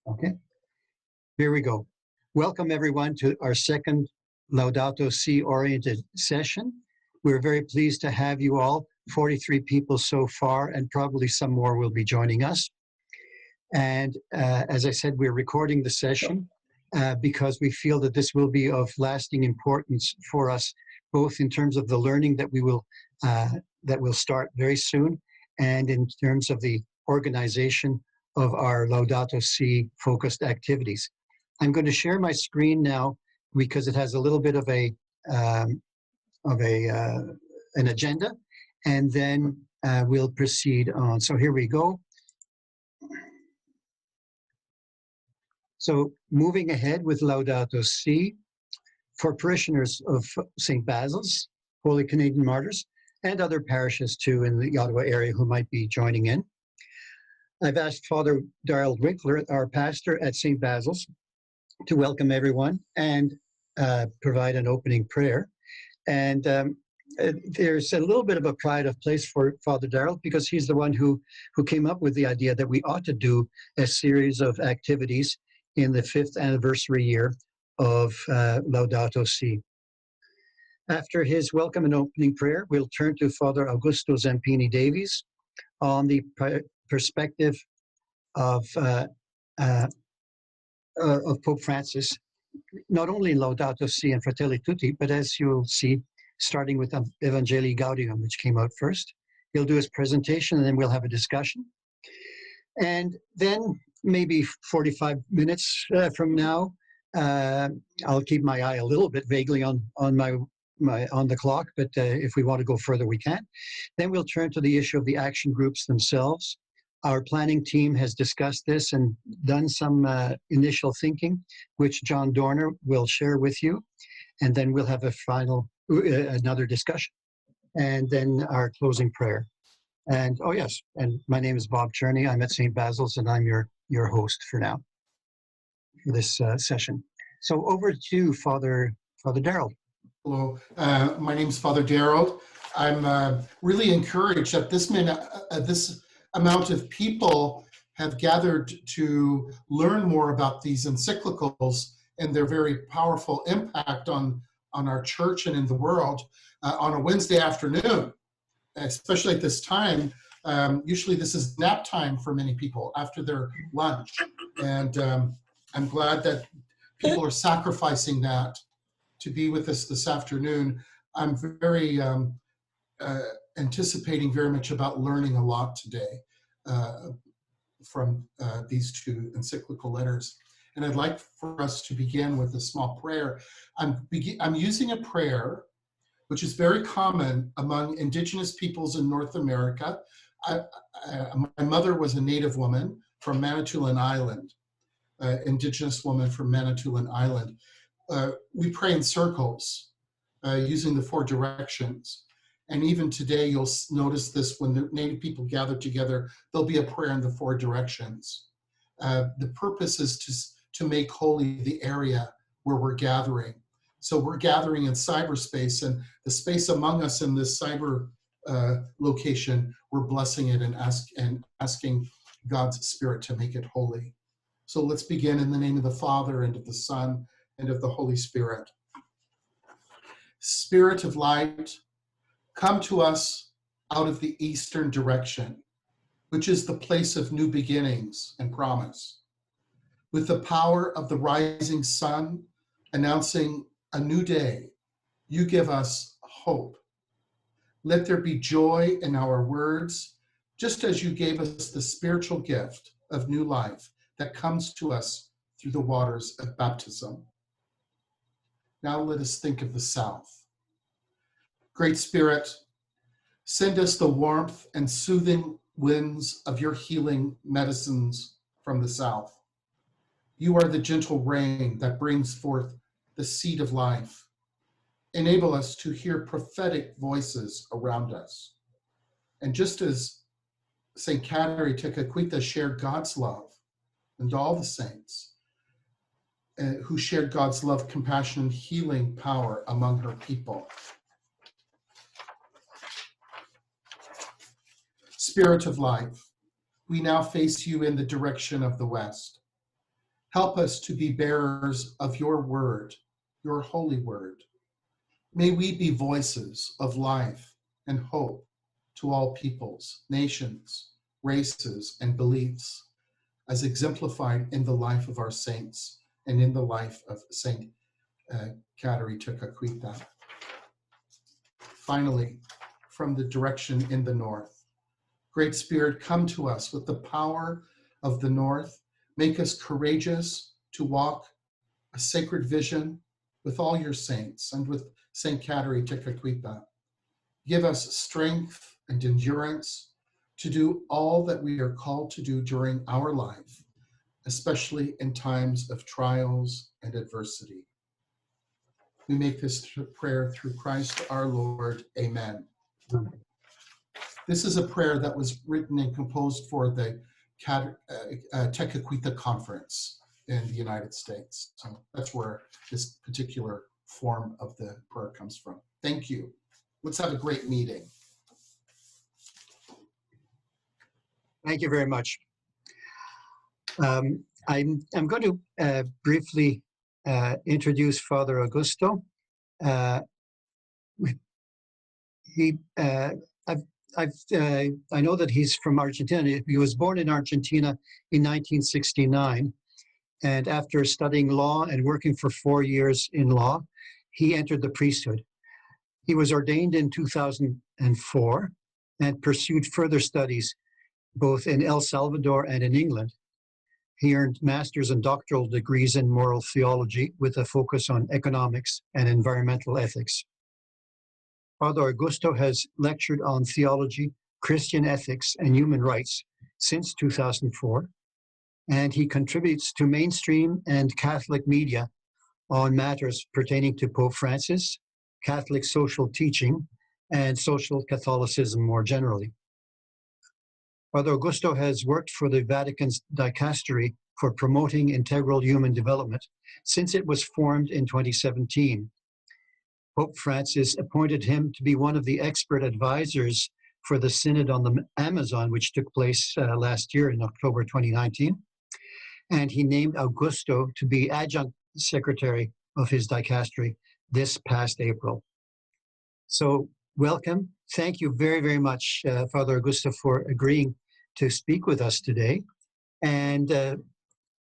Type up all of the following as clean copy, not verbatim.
Okay, here we go. Welcome everyone to our second Laudato Si oriented session. We're very pleased to have you all, 43 people so far, and probably some more will be joining us. And as I said, we're recording the session because we feel that this will be of lasting importance for us, both in terms of the learning that will start very soon, and in terms of the organization of our Laudato Si focused activities. I'm going to share my screen now because it has a little bit of an agenda, and then we'll proceed on. So here we go. So moving ahead with Laudato Si, for parishioners of St. Basil's, Holy Canadian Martyrs, and other parishes too in the Ottawa area who might be joining in. I've asked Father Darrell Winkler, our pastor at St. Basil's, to welcome everyone and provide an opening prayer. And there's a little bit of a pride of place for Father Darrell because he's the one who came up with the idea that we ought to do a series of activities in the 5th anniversary year of Laudato Si. After his welcome and opening prayer, we'll turn to Father Augusto Zampini Davies on the perspective of Pope Francis, not only in Laudato Si and Fratelli, Tutti, but as you'll see, starting with Evangelii Gaudium, which came out first. He'll do his presentation, and then we'll have a discussion. And then maybe 45 minutes from now, I'll keep my eye a little bit vaguely on the clock, but if we want to go further, we can. Then we'll turn to the issue of the action groups themselves. Our planning team has discussed this and done some initial thinking, which John Dorner will share with you. And then we'll have another discussion. And then our closing prayer. And, oh yes, and my name is Bob Cherney. I'm at St. Basil's, and I'm your host for now, for this session. So over to Father Darrell. Hello, my name is Father Darrell. I'm really encouraged that this amount of people have gathered to learn more about these encyclicals and their very powerful impact on our church and in the world on a Wednesday afternoon, especially at this time. Usually this is nap time for many people after their lunch. And I'm glad that people are sacrificing that to be with us this afternoon. I'm very anticipating very much about learning a lot today from these two encyclical letters. And I'd like for us to begin with a small prayer. I'm using a prayer which is very common among indigenous peoples in North America. My mother was a native woman from Manitoulin Island, indigenous woman from Manitoulin Island. We pray in circles using the 4 directions. And even today, you'll notice this when the native people gather together, there'll be a prayer in the 4 directions. The purpose is to make holy the area where we're gathering. So we're gathering in cyberspace, and the space among us in this cyber location, we're blessing it and asking God's Spirit to make it holy. So let's begin in the name of the Father, and of the Son, and of the Holy Spirit. Spirit of light, come to us out of the eastern direction, which is the place of new beginnings and promise. With the power of the rising sun, announcing a new day, you give us hope. Let there be joy in our words, just as you gave us the spiritual gift of new life that comes to us through the waters of baptism. Now let us think of the South. Great Spirit, send us the warmth and soothing winds of your healing medicines from the South. You are the gentle rain that brings forth the seed of life. Enable us to hear prophetic voices around us. And just as St. Catherine Tekakwitha shared God's love, and all the saints who shared God's love, compassion, and healing power among her people. Spirit of life, we now face you in the direction of the west. Help us to be bearers of your word, your holy word. May we be voices of life and hope to all peoples, nations, races, and beliefs, as exemplified in the life of our saints and in the life of Saint Cateri Tekakwitha. Finally, from the direction in the north, Great Spirit, come to us with the power of the north. Make us courageous to walk a sacred vision with all your saints and with Saint Cateri Tekakwitha. Give us strength and endurance to do all that we are called to do during our life, especially in times of trials and adversity. We make this prayer through Christ our Lord. Amen. This is a prayer that was written and composed for the Tekakwitha Conference in the United States. So that's where this particular form of the prayer comes from. Thank you. Let's have a great meeting. Thank you very much. I'm going to briefly introduce Father Augusto. I know that he's from Argentina. He was born in Argentina in 1969, and after studying law and working for 4 years in law, he entered the priesthood. He was ordained in 2004 and pursued further studies both in El Salvador and in England. He earned master's and doctoral degrees in moral theology with a focus on economics and environmental ethics. Father Augusto has lectured on theology, Christian ethics, and human rights since 2004, and he contributes to mainstream and Catholic media on matters pertaining to Pope Francis, Catholic social teaching, and social Catholicism more generally. Father Augusto has worked for the Vatican's Dicastery for promoting integral human development since it was formed in 2017. Pope Francis appointed him to be one of the expert advisors for the Synod on the Amazon, which took place last year in October 2019. And he named Augusto to be Adjunct Secretary of his Dicastery this past April. So welcome. Thank you very, very much, Father Augusto, for agreeing to speak with us today. And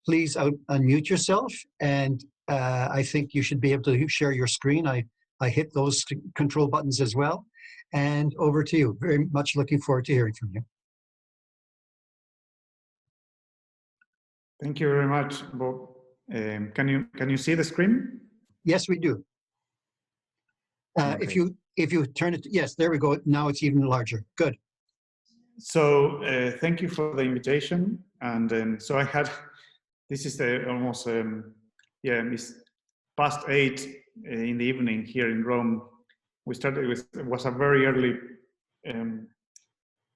please unmute yourself. And I think you should be able to share your screen. I hit those control buttons as well. And over to you. Very much looking forward to hearing from you. Thank you very much, Bob. Can you see the screen? Yes, we do. Okay. If you turn it, yes, there we go. Now it's even larger. Good. So thank you for the invitation. And so I had, this is the almost, it's past 8 in the evening here in Rome. We started with, it was a very early, I mean,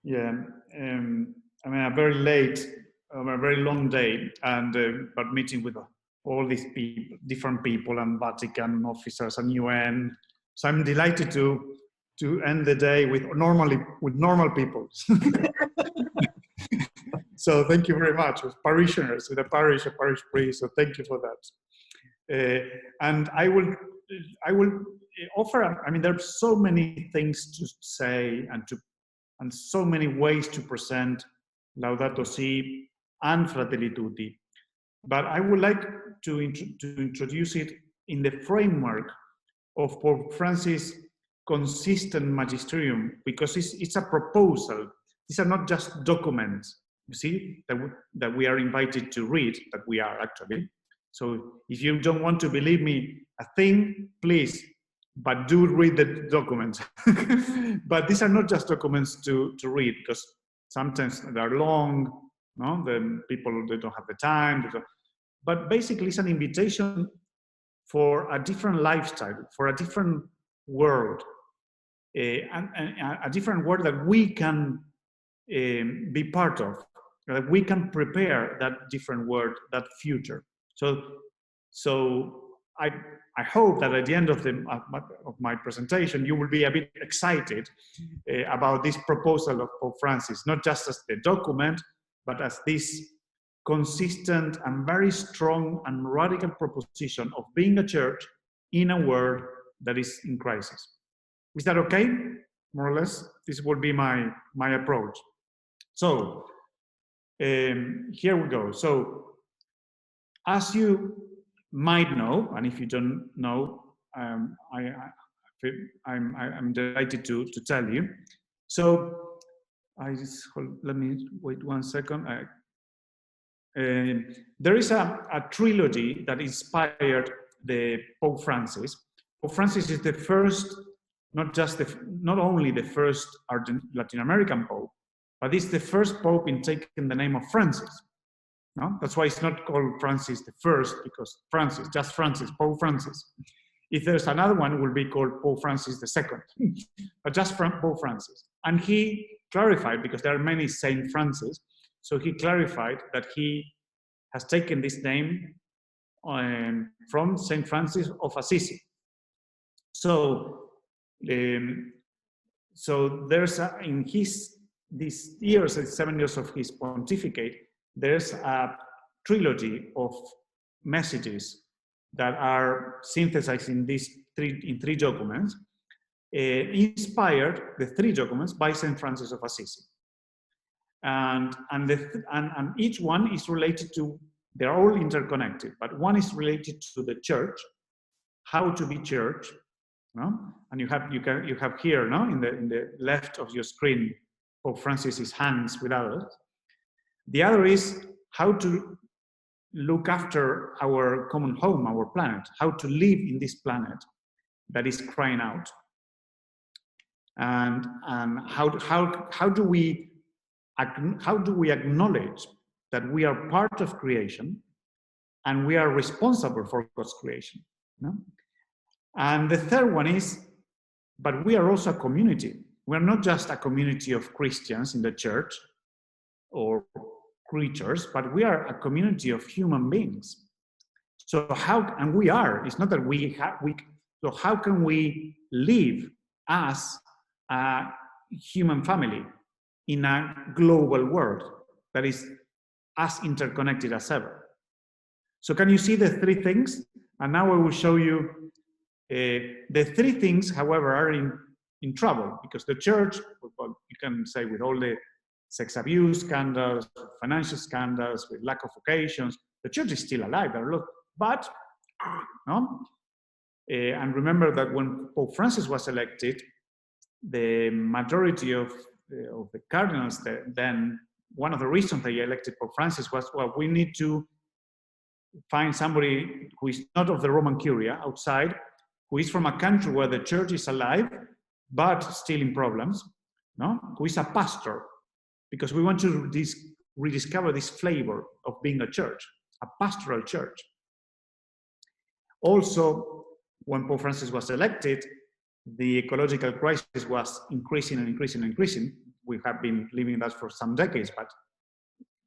a very late, a very long day, and but meeting with all these people, different people, and Vatican officers and UN. So I'm delighted to end the day with normal people. So thank you very much, with parishioners, with a parish priest. So thank you for that. And I will offer. I mean, there are so many things to say and so many ways to present Laudato Si and Fratelli Tutti. But I would like to introduce it in the framework of Pope Francis' consistent magisterium, because it's a proposal. These are not just documents, you see, that we are invited to read, that we are actually. So if you don't want to believe me a thing, please, but do read the documents. But these are not just documents to read, because sometimes they're long, no? The people, they don't have the time. But basically it's an invitation for a different lifestyle, for a different world, and a different world that we can be part of, that we can prepare that different world, that future. So I hope that at the end of my presentation, you will be a bit excited about this proposal of Pope Francis, not just as the document, but as this consistent and very strong and radical proposition of being a church in a world that is in crisis. Is that okay? More or less, this would be my approach. So here we go. So as you might know, and if you don't know, I'm delighted to tell you. So let me wait 1 second. There is a trilogy that inspired the Pope Francis. Pope Francis is the first, not only the first Latin American Pope, but he's the first Pope in taking the name of Francis. No? That's why it's not called Francis the First, because Francis, just Francis, Pope Francis. If there's another one, it will be called Pope Francis the Second, but just Pope Francis. And he clarified, because there are many Saint Francis, so he clarified that he has taken this name from Saint Francis of Assisi. So, there's in these years, 7 years of his pontificate, there's a trilogy of messages that are synthesized in three documents, inspired, the three documents, by Saint Francis of Assisi. And each one is related to, they're all interconnected, but one is related to the church, how to be church, no? And you have here, no, in the left of your screen, Pope Francis's hands with others. The other is how to look after our common home, our planet, how to live in this planet that is crying out, and how do we acknowledge that we are part of creation and we are responsible for God's creation. No? And the third one is, but we are also a community. We're not just a community of Christians in the church or creatures, but we are a community of human beings. So it's not that so how can we live as a human family in a global world that is as interconnected as ever? So can you see the three things? And now I will show you the three things, however, are in trouble, because the church, well, you can say with all the sex abuse scandals, financial scandals, with lack of vocations, the church is still alive. But, no? And remember that when Pope Francis was elected, the majority of the cardinals, then one of the reasons they elected Pope Francis was, well, we need to find somebody who is not of the Roman Curia, outside, who is from a country where the church is alive, but still in problems, no? Who is a pastor, because we want to rediscover this flavor of being a church, a pastoral church. Also, when Pope Francis was elected, the ecological crisis was increasing and increasing and increasing. We have been living that for some decades, but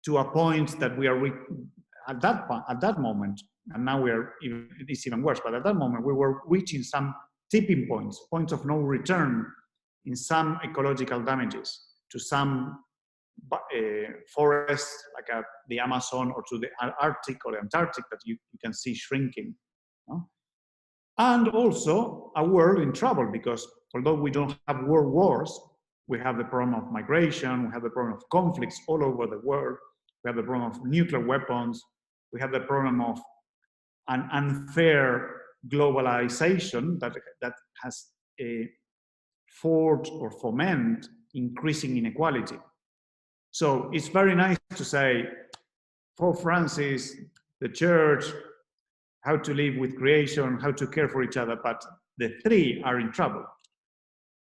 to a point that we are at that moment, and now it's even worse, but at that moment we were reaching some tipping points of no return in some ecological damages to some forests like the Amazon, or to the Arctic or the Antarctic that you can see shrinking. No? And also a world in trouble, because although we don't have world wars, we have the problem of migration, we have the problem of conflicts all over the world, we have the problem of nuclear weapons, we have the problem of an unfair globalization that has forged or foment increasing inequality. So it's very nice to say, Pope Francis, the church, how to live with creation, how to care for each other, but the three are in trouble.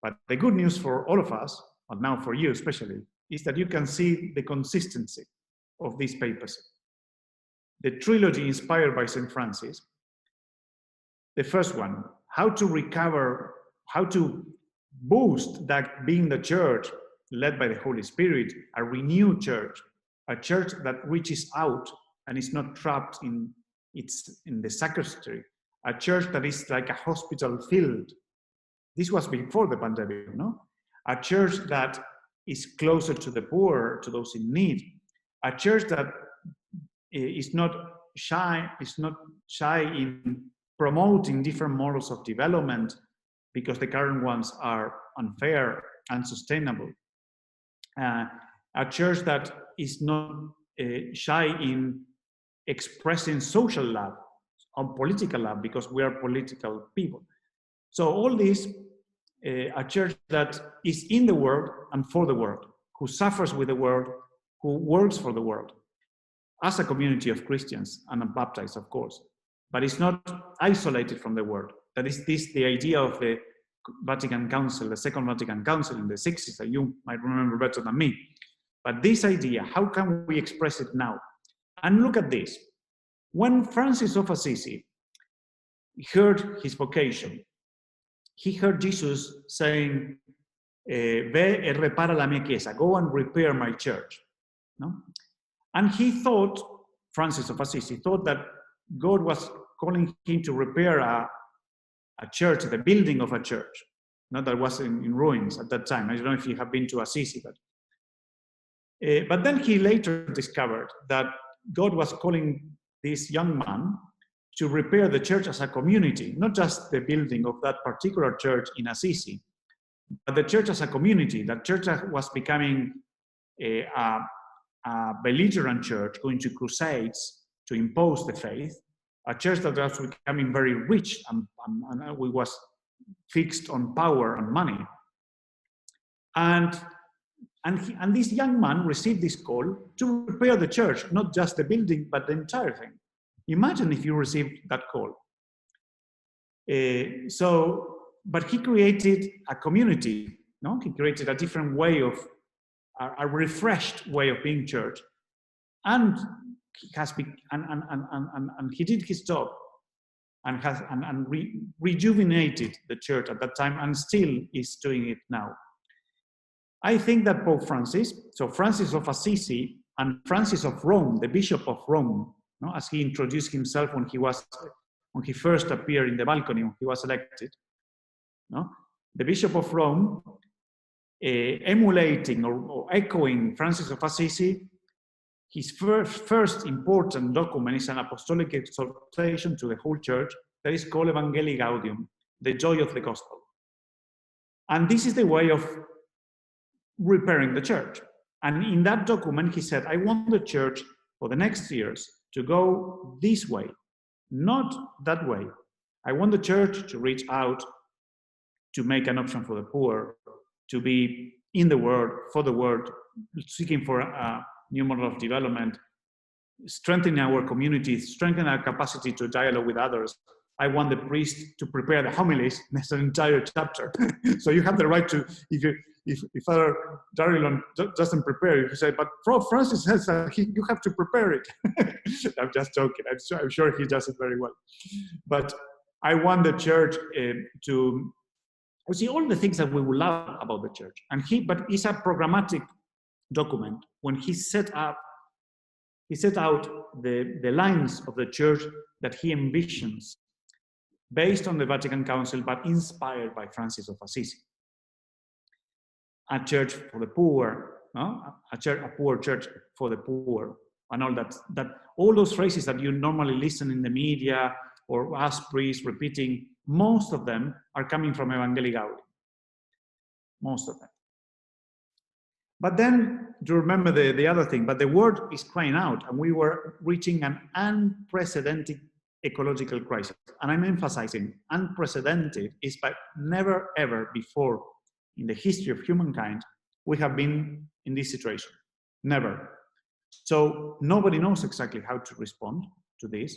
But the good news for all of us, and now for you especially, is that you can see the consistency of this papacy. The trilogy inspired by St. Francis. The first one, how to recover, how to boost that being the church led by the Holy Spirit, a renewed church, a church that reaches out and is not trapped in the sacristy, a church that is like a hospital filled. This was before the pandemic, no? A church that is closer to the poor, to those in need, a church that is not shy in promoting different models of development because the current ones are unfair, unsustainable. A church that is not shy in expressing social love or political love because we are political people. So all this, a church that is in the world and for the world, who suffers with the world, who works for the world, as a community of Christians and baptized, of course, but it's not isolated from the world. That is the idea of the Vatican Council, the Second Vatican Council in the 60s, that you might remember better than me. But this idea, how can we express it now? And look at this. When Francis of Assisi heard his vocation, he heard Jesus saying, ve e repara la mia chiesa, go and repair my church. No? And he thought, Francis of Assisi thought that God was calling him to repair a church, the building of a church. No, that was in ruins at that time. I don't know if you have been to Assisi, but then he later discovered that God was calling this young man to repair the church as a community, not just the building of that particular church in Assisi, but the church as a community. That church was becoming a belligerent church, going to crusades to impose the faith, a church that was becoming very rich and was fixed on power and money. And this young man received this call to repair the church, not just the building, but the entire thing. Imagine if you received that call. But he created a community, no? He created a different way of, a refreshed way of being church. And he has and he did his job and has rejuvenated the church at that time and still is doing it now. I think that Pope Francis, so Francis of Assisi and Francis of Rome, the Bishop of Rome, no, as he introduced himself when he first appeared in the balcony when he was elected, no, the Bishop of Rome, emulating or echoing Francis of Assisi, his first important document is an apostolic exhortation to the whole church that is called Evangelii Gaudium, the joy of the gospel. And this is the way of repairing the church. And in that document, he said, I want the church for the next years to go this way, not that way. I want the church to reach out, to make an option for the poor, to be in the world, for the world, seeking for a new model of development, strengthening our communities, strengthening our capacity to dialogue with others. I want the priest to prepare the homilies. There's an entire chapter. So you have the right to, if Father Darilon doesn't prepare, you say, but Francis says that you have to prepare it. I'm just joking. I'm sure he does it very well. But I want the church to see all the things that we would love about the church. But it's a programmatic document. When he set out the lines of the church that he envisions based on the Vatican Council, but inspired by Francis of Assisi. A church for the poor, no? A poor church for the poor, and all that all those phrases that you normally listen in the media or us priests repeating, most of them are coming from Evangelii Gaudium. Most of them. But then, do you remember the other thing? But the word is crying out, and we were reaching an unprecedented ecological crisis. And I'm emphasizing unprecedented is but never ever before in the history of humankind we have been in this situation. Never. So nobody knows exactly how to respond to this.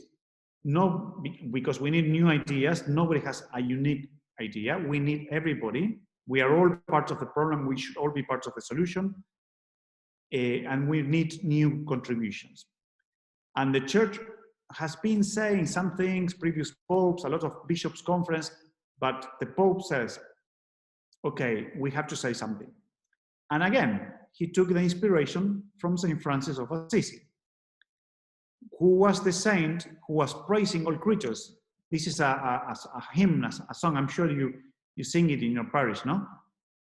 No, because we need new ideas. Nobody has a unique idea. We need everybody. We are all part of the problem. We should all be part of the solution. And we need new contributions. And the church has been saying some things, previous popes, a lot of bishops' conference, but the Pope says, okay, we have to say something. And again, he took the inspiration from St. Francis of Assisi, who was the saint who was praising all creatures. This is a hymn, a song. I'm sure you sing it in your parish, no?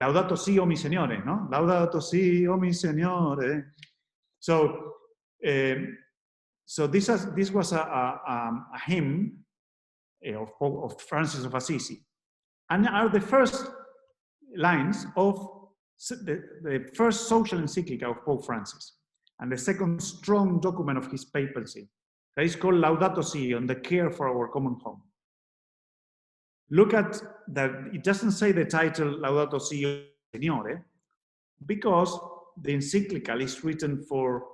Laudato Si, o mi Signore, no? Laudato Si, o mi Signore. So, So this was a hymn of Francis of Assisi, and are the first lines of the first social encyclical of Pope Francis, and the second strong document of his papacy, that is called Laudato Si, on the care for our common home. Look at that, it doesn't say the title Laudato Si Signore, because the encyclical is written for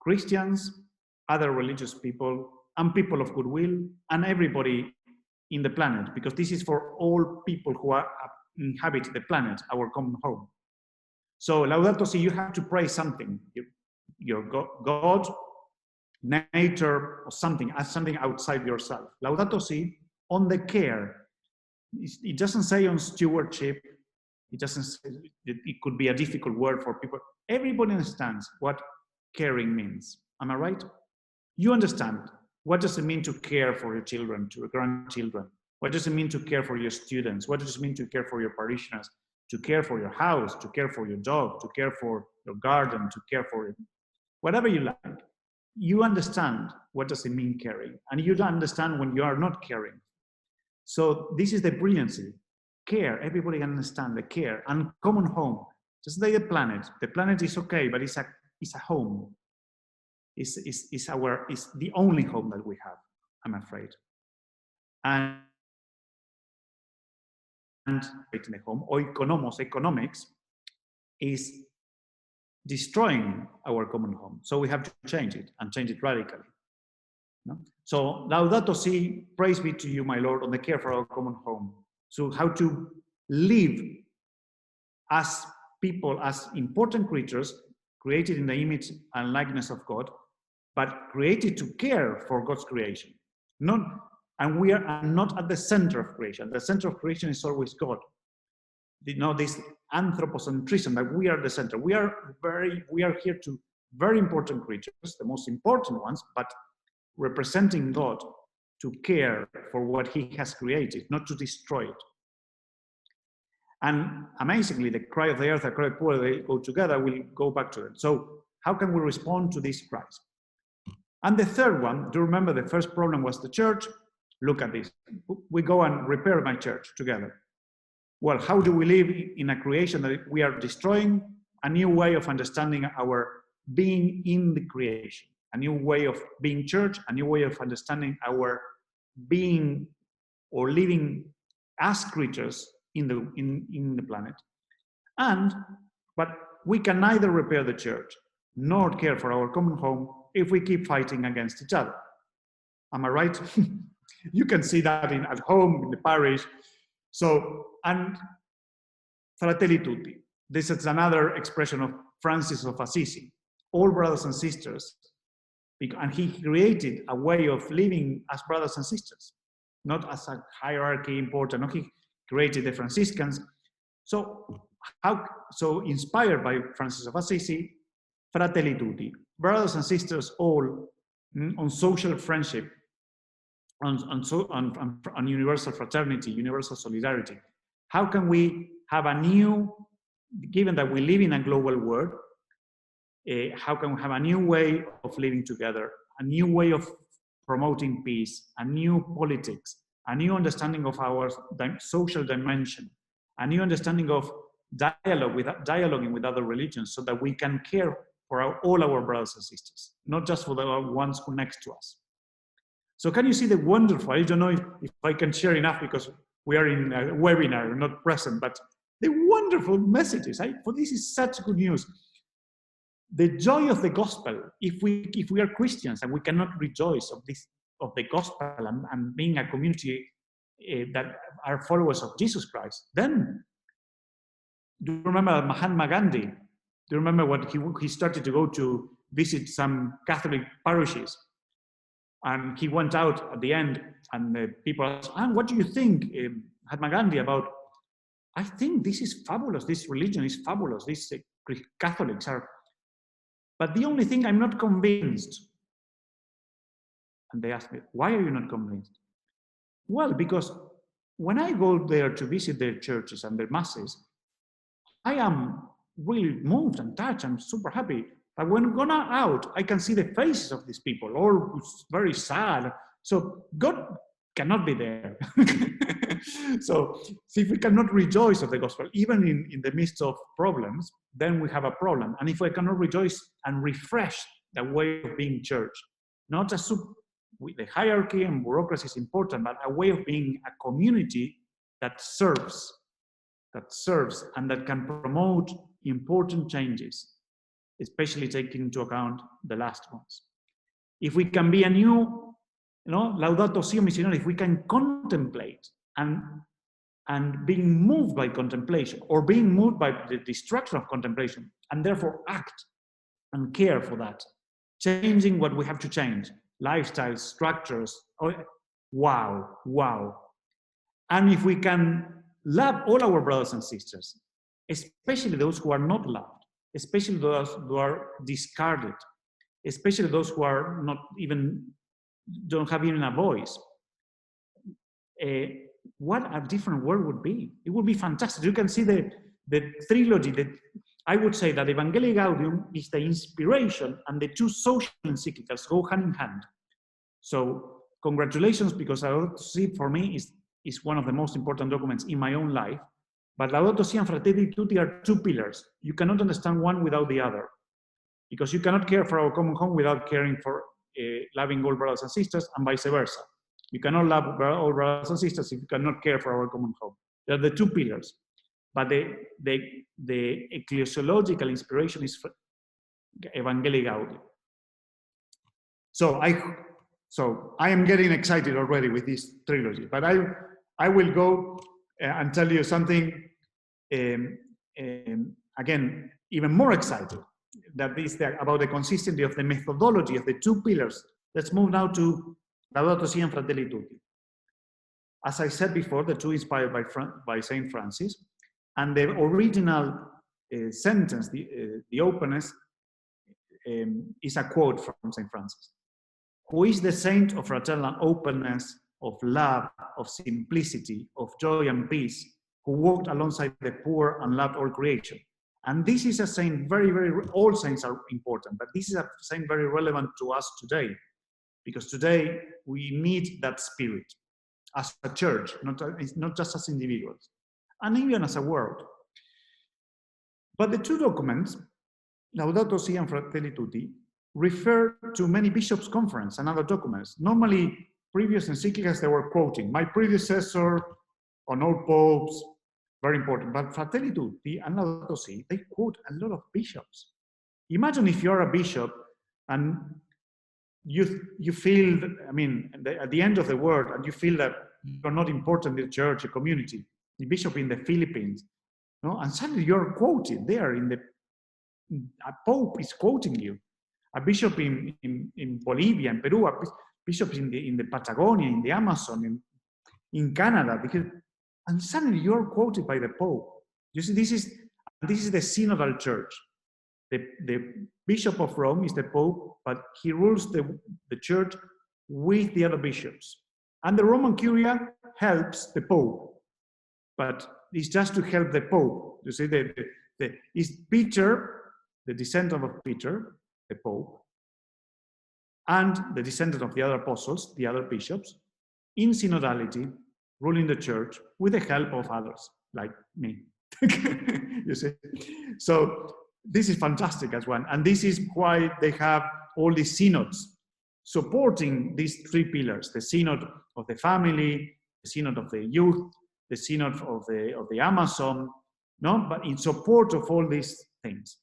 Christians, other religious people, and people of goodwill, and everybody in the planet, because this is for all people who inhabit the planet, our common home. So Laudato Si, you have to pray something, your God, nature, or something, as something outside yourself. Laudato Si on the care. It doesn't say on stewardship. It doesn't say, it could be a difficult word for people. Everybody understands what caring means. Am I right? You understand. What does it mean to care for your children, to your grandchildren? What does it mean to care for your students? What does it mean to care for your parishioners? To care for your house, to care for your dog, to care for your garden, to care for whatever you like. You understand what does it mean caring, and you don't understand when you are not caring. So this is the brilliancy. Care, everybody can understand the care, and common home. Just like the planet. The planet is okay, but it's a home. It's the only home that we have, I'm afraid. And in the home, oikonomos, economics, is destroying our common home. So we have to change it, and change it radically. No? So Laudato Si, praise be to you, my Lord, on the care for our common home. So how to live as people, as important creatures, created in the image and likeness of God, but created to care for God's creation. And we are not at the center of creation. The center of creation is always God. You know, this anthropocentrism, that we are the center. We are here to very important creatures, the most important ones, but representing God, to care for what he has created, not to destroy it. And amazingly, the cry of the earth, the cry of the poor, they go together. We'll go back to it. So how can we respond to these cries? And the third one, do you remember the first problem was the church? Look at this. We go and repair my church together. Well, how do we live in a creation that we are destroying? A new way of understanding our being in the creation, a new way of being church, a new way of understanding our being or living as creatures in the planet. But we can neither repair the church nor care for our common home if we keep fighting against each other. Am I right? You can see that at home, in the parish. So, and Fratelli Tutti. This is another expression of Francis of Assisi. All brothers and sisters. And he created a way of living as brothers and sisters, not as a hierarchy important. No, he created the Franciscans. So inspired by Francis of Assisi, Fratelli Tutti, brothers and sisters all on social friendship, on universal fraternity, universal solidarity. How can we have a new, given that we live in a global world, how can we have a new way of living together, a new way of promoting peace, a new politics, a new understanding of our social dimension, a new understanding of dialoguing with other religions, so that we can care for all our brothers and sisters, not just for the ones who are next to us. So can you see the wonderful, I don't know if I can share enough because we are in a webinar, not present, but the wonderful messages. For this is such good news. The joy of the gospel, if we are Christians and we cannot rejoice of the gospel and being a community that are followers of Jesus Christ, then do you remember Mahatma Gandhi? Do you remember what he started to go to visit some Catholic parishes? And he went out at the end, and the people asked, what do you think, Mahatma Gandhi, about? I think this is fabulous. This religion is fabulous. These Catholics are. But the only thing, I'm not convinced. And they asked me, why are you not convinced? Well, because when I go there to visit their churches and their masses, I am really moved and touched. I'm super happy. But when going out, I can see the faces of these people, all very sad. So God cannot be there. So if we cannot rejoice of the gospel, even in the midst of problems, then we have a problem. And if we cannot rejoice and refresh the way of being church, not just with the hierarchy and bureaucracy is important, but a way of being a community that serves and that can promote important changes, especially taking into account the last ones. If we can be a new, Laudato Si missionary, if we can contemplate and being moved by contemplation, or being moved by the destruction of contemplation, and therefore act and care for that, changing what we have to change, lifestyles, structures, wow. And if we can love all our brothers and sisters, especially those who are not loved, especially those who are discarded, especially those who are don't have even a voice, what a different world would be. It would be fantastic. You can see the trilogy. I would say that Evangelii Gaudium is the inspiration, and the two social encyclicals go hand in hand. So congratulations, because Laudato Si for me is one of the most important documents in my own life. But Laudato Si and Fratelli Tutti are two pillars. You cannot understand one without the other, because you cannot care for our common home without caring for loving all brothers and sisters, and vice versa. You cannot love all brothers and sisters if you cannot care for our common home. They're the two pillars. But the ecclesiological inspiration is Evangelii Gaudium. So I am getting excited already with this trilogy, but I will go and tell you something, again, even more excited, that is about the consistency of the methodology of the two pillars. Let's move now to Laudato Si and Fratelli Tutti. As I said before, the two inspired by Saint Francis, and the original sentence, the openness, is a quote from Saint Francis. Who is the saint of fraternal openness, of love, of simplicity, of joy and peace, who walked alongside the poor and loved all creation? And this is a saint all saints are important, but this is a saint very relevant to us today, because today we need that spirit as a church, not just as individuals, and even as a world. But the two documents, Laudato Si and Fratelli Tutti, refer to many bishops' conference and other documents. Normally, previous encyclicals they were quoting, my predecessor on all popes, very important. But Fratelli Tutti and Laudato Si, they quote a lot of bishops. Imagine if you're a bishop and you feel, at the end of the world, and you feel that you're not important in the church, a community, the bishop in the Philippines, and suddenly you're quoted there a pope is quoting you. A bishop in Bolivia, in Peru, a bishop in the Patagonia, in the Amazon, in Canada, and suddenly you're quoted by the Pope. You see, this is the synodal church. The Bishop of Rome is the Pope, but he rules the church with the other bishops. And the Roman Curia helps the Pope, but it's just to help the Pope. You see, is Peter, the descendant of Peter, the Pope, and the descendant of the other apostles, the other bishops, in synodality, ruling the church with the help of others, like me. You see? So this is fantastic as one. And this is why they have all these synods supporting these three pillars: the synod of the family, the synod of the youth, the synod of the Amazon, but in support of all these things.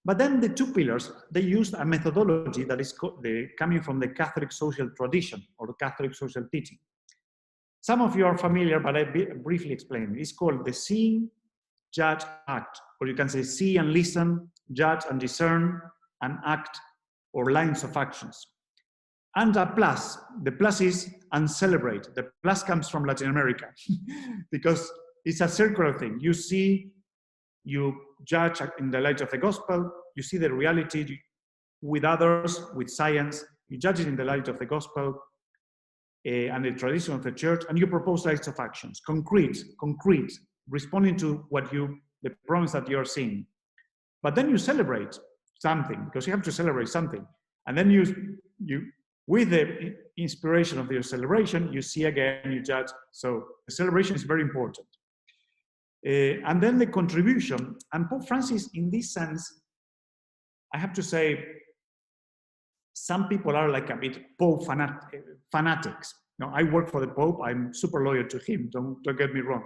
But then the two pillars, they used a methodology that is coming from the Catholic social tradition, or the Catholic social teaching. Some of you are familiar, but I briefly explain. It's called the see, judge, act. Or you can say see and listen, judge and discern, and act, or lines of actions. And a plus. The plus is and celebrate. The plus comes from Latin America because it's a circular thing. You see, you judge in the light of the gospel, you see the reality with others, with science, you judge it in the light of the gospel and the tradition of the church, and you propose lines of actions, concrete, responding to the promise that you're seeing. But then you celebrate. something, because you have to celebrate something. And then you with the inspiration of your celebration, you see again, you judge. So the celebration is very important. And then the contribution, and Pope Francis, in this sense, I have to say, some people are like a bit Pope fanatics. No, I work for the Pope. I'm super loyal to him. Don't get me wrong.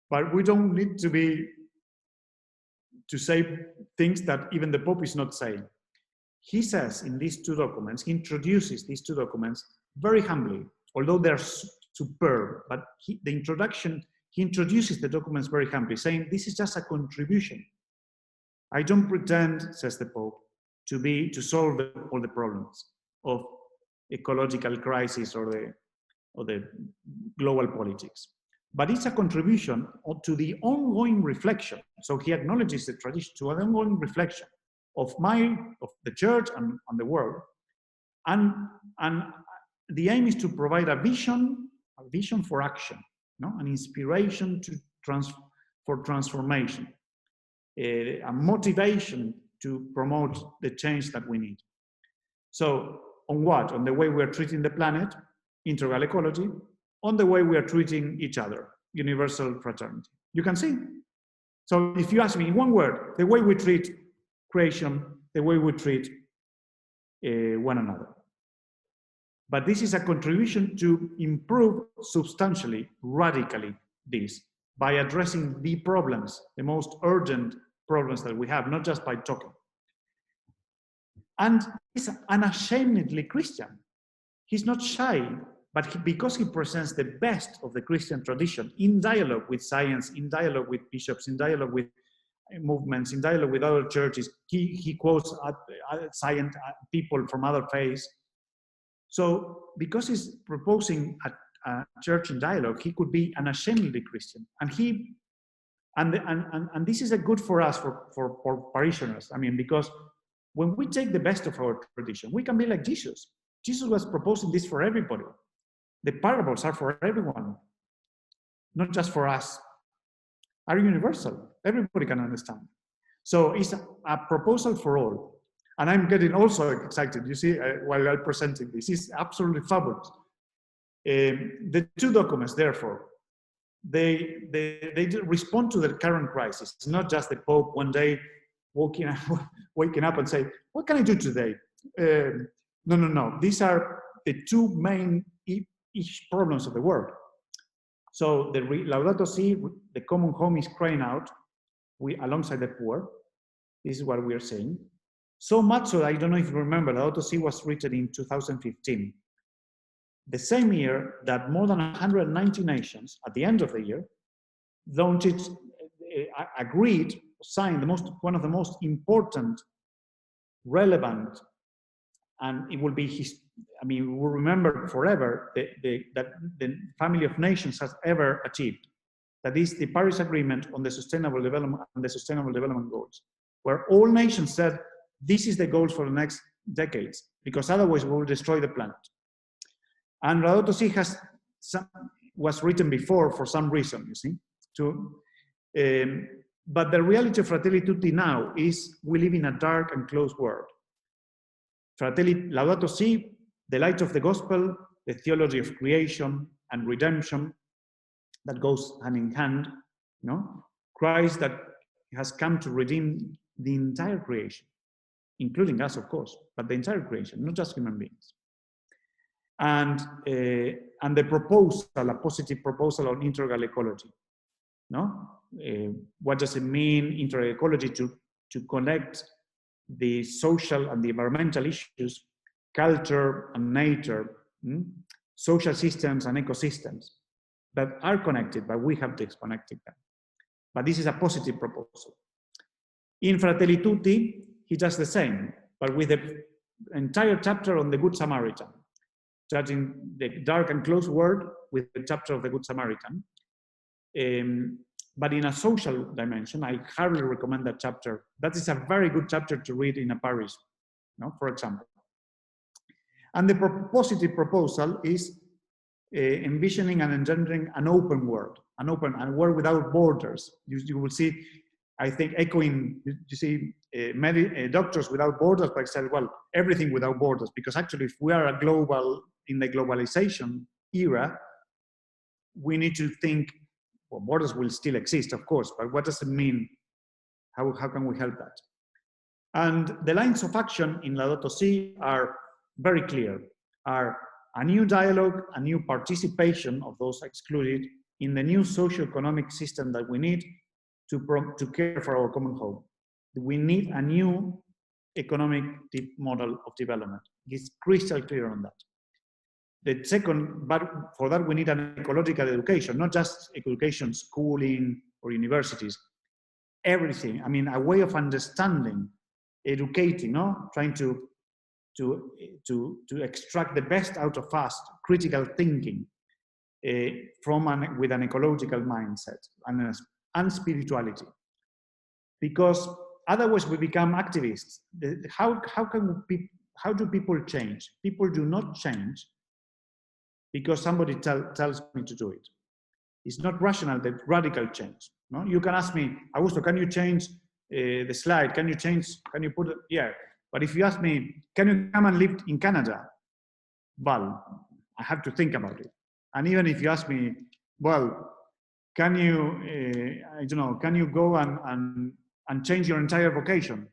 But we don't need to say things that even the Pope is not saying. He says in these two documents, he introduces these two documents very humbly, although they're superb. But the introduction, he introduces the documents very humbly, saying this is just a contribution. I don't pretend, says the Pope, to solve all the problems of ecological crisis or the global politics. But it's a contribution to the ongoing reflection. So he acknowledges the tradition, to an ongoing reflection of the church and the world. And the aim is to provide a vision for action, no? An inspiration for transformation, a motivation to promote the change that we need. So on what? On the way we are treating the planet, integral ecology, on the way we are treating each other, universal fraternity. You can see. So if you ask me in one word, the way we treat creation, the way we treat one another. But this is a contribution to improve substantially, radically this, by addressing the problems, the most urgent problems that we have, not just by talking. And he's unashamedly Christian. He's not shy, but because he presents the best of the Christian tradition in dialogue with science, in dialogue with bishops, in dialogue with movements, in dialogue with other churches. He quotes science people from other faiths. So because he's proposing a church in dialogue, he could be unashamedly Christian. And this is a good for us, for parishioners. I mean, because when we take the best of our tradition, we can be like Jesus. Jesus was proposing this for everybody. The parables are for everyone, not just for us. Are universal. Everybody can understand. So it's a proposal for all. And I'm getting also excited, you see, while I'm presenting this. It's absolutely fabulous. The two documents, therefore, they respond to the current crisis. It's not just the Pope one day waking up and say, what can I do today? No. These are the two main problems of the world. So the Laudato Si, the common home is crying out, alongside the poor. This is what we are saying. So much so, I don't know if you remember, Laudato Si was written in 2015. The same year that more than 190 nations, at the end of the year, agreed, signed one of the most important, relevant, and it will be we will remember forever that the family of nations has ever achieved. That is the Paris Agreement on the Sustainable Development and the Sustainable Development Goals, where all nations said, this is the goals for the next decades, because otherwise we will destroy the planet. And Laudato Si was written before for some reason, you see. But the reality of Fratelli Tutti now is we live in a dark and closed world. Laudato Si, the light of the gospel, the theology of creation and redemption that goes hand in hand, you know? Christ that has come to redeem the entire creation, including us, of course, but the entire creation, not just human beings. And the proposal, a positive proposal on integral ecology. No? What does it mean, integral ecology, to connect the social and the environmental issues, culture and nature, social systems and ecosystems that are connected, but we have disconnected them. But this is a positive proposal. In Fratelli Tutti, he does the same, but with the entire chapter on the Good Samaritan, judging the dark and closed world with the chapter of the Good Samaritan. But in a social dimension, I highly recommend that chapter. That is a very good chapter to read in a parish, for example. And the positive proposal is envisioning and engendering an open world, a world without borders. You will see, I think, echoing, you see, Doctors Without Borders, but I said, well, everything without borders, because actually if we are a global, in the globalization era, we need to think, well, borders will still exist, of course, but what does it mean? How can we help that? And the lines of action in Laudato Si are very clear, are a new dialogue, a new participation of those excluded in the new socio-economic system that we need to care for our common home. We need a new economic model of development. It's crystal clear on that. The second, but for that we need an ecological education, not just education, schooling or universities, everything. I mean, a way of understanding, educating, no? Trying to extract the best out of us, critical thinking with an ecological mindset and spirituality. Because otherwise we become activists. How do people change? People do not change because somebody tells me to do it. It's not rational, that radical change. No? You can ask me, Augusto, can you change the slide? Can you put it? Yeah. But if you ask me, can you come and live in Canada? Well, I have to think about it. And even if you ask me, well, can you, I don't know, can you go and change your entire vocation?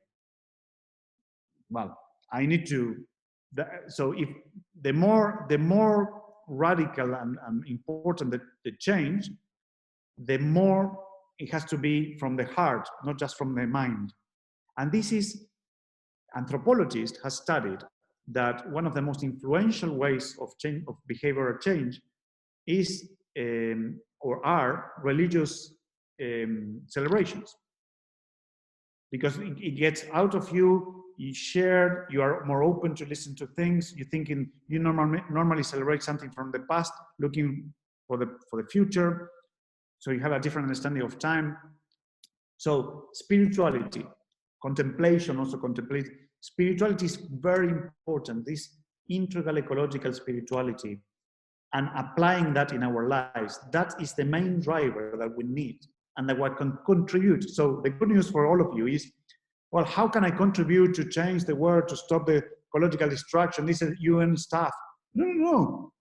Well, I need to, so if the more radical and important the change, the more it has to be from the heart, not just from the mind. And this is, anthropologists have studied that one of the most influential ways of change, of behavioral change, is or are religious celebrations, because it gets out of you. You share. You are more open to listen to things. You normally celebrate something from the past, looking for the future. So you have a different understanding of time. So spirituality, contemplation, also contemplate. Spirituality is very important. This integral ecological spirituality, and applying that in our lives, that is the main driver that we need and that we can contribute. So the good news for all of you is, well, how can I contribute to change the world, to stop the ecological destruction? This is UN stuff. No.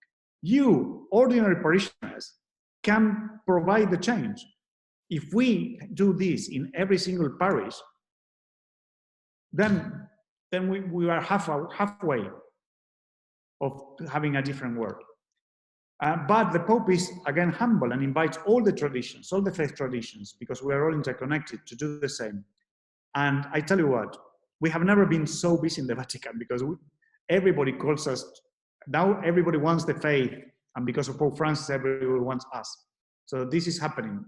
You, ordinary parishioners, can provide the change. If we do this in every single parish, then we are halfway of having a different world. But the Pope is, again, humble and invites all the traditions, all the faith traditions, because we are all interconnected, to do the same. And I tell you what, we have never been so busy in the Vatican, because everybody calls us, now everybody wants the faith, and because of Pope Francis, everybody wants us. So this is happening.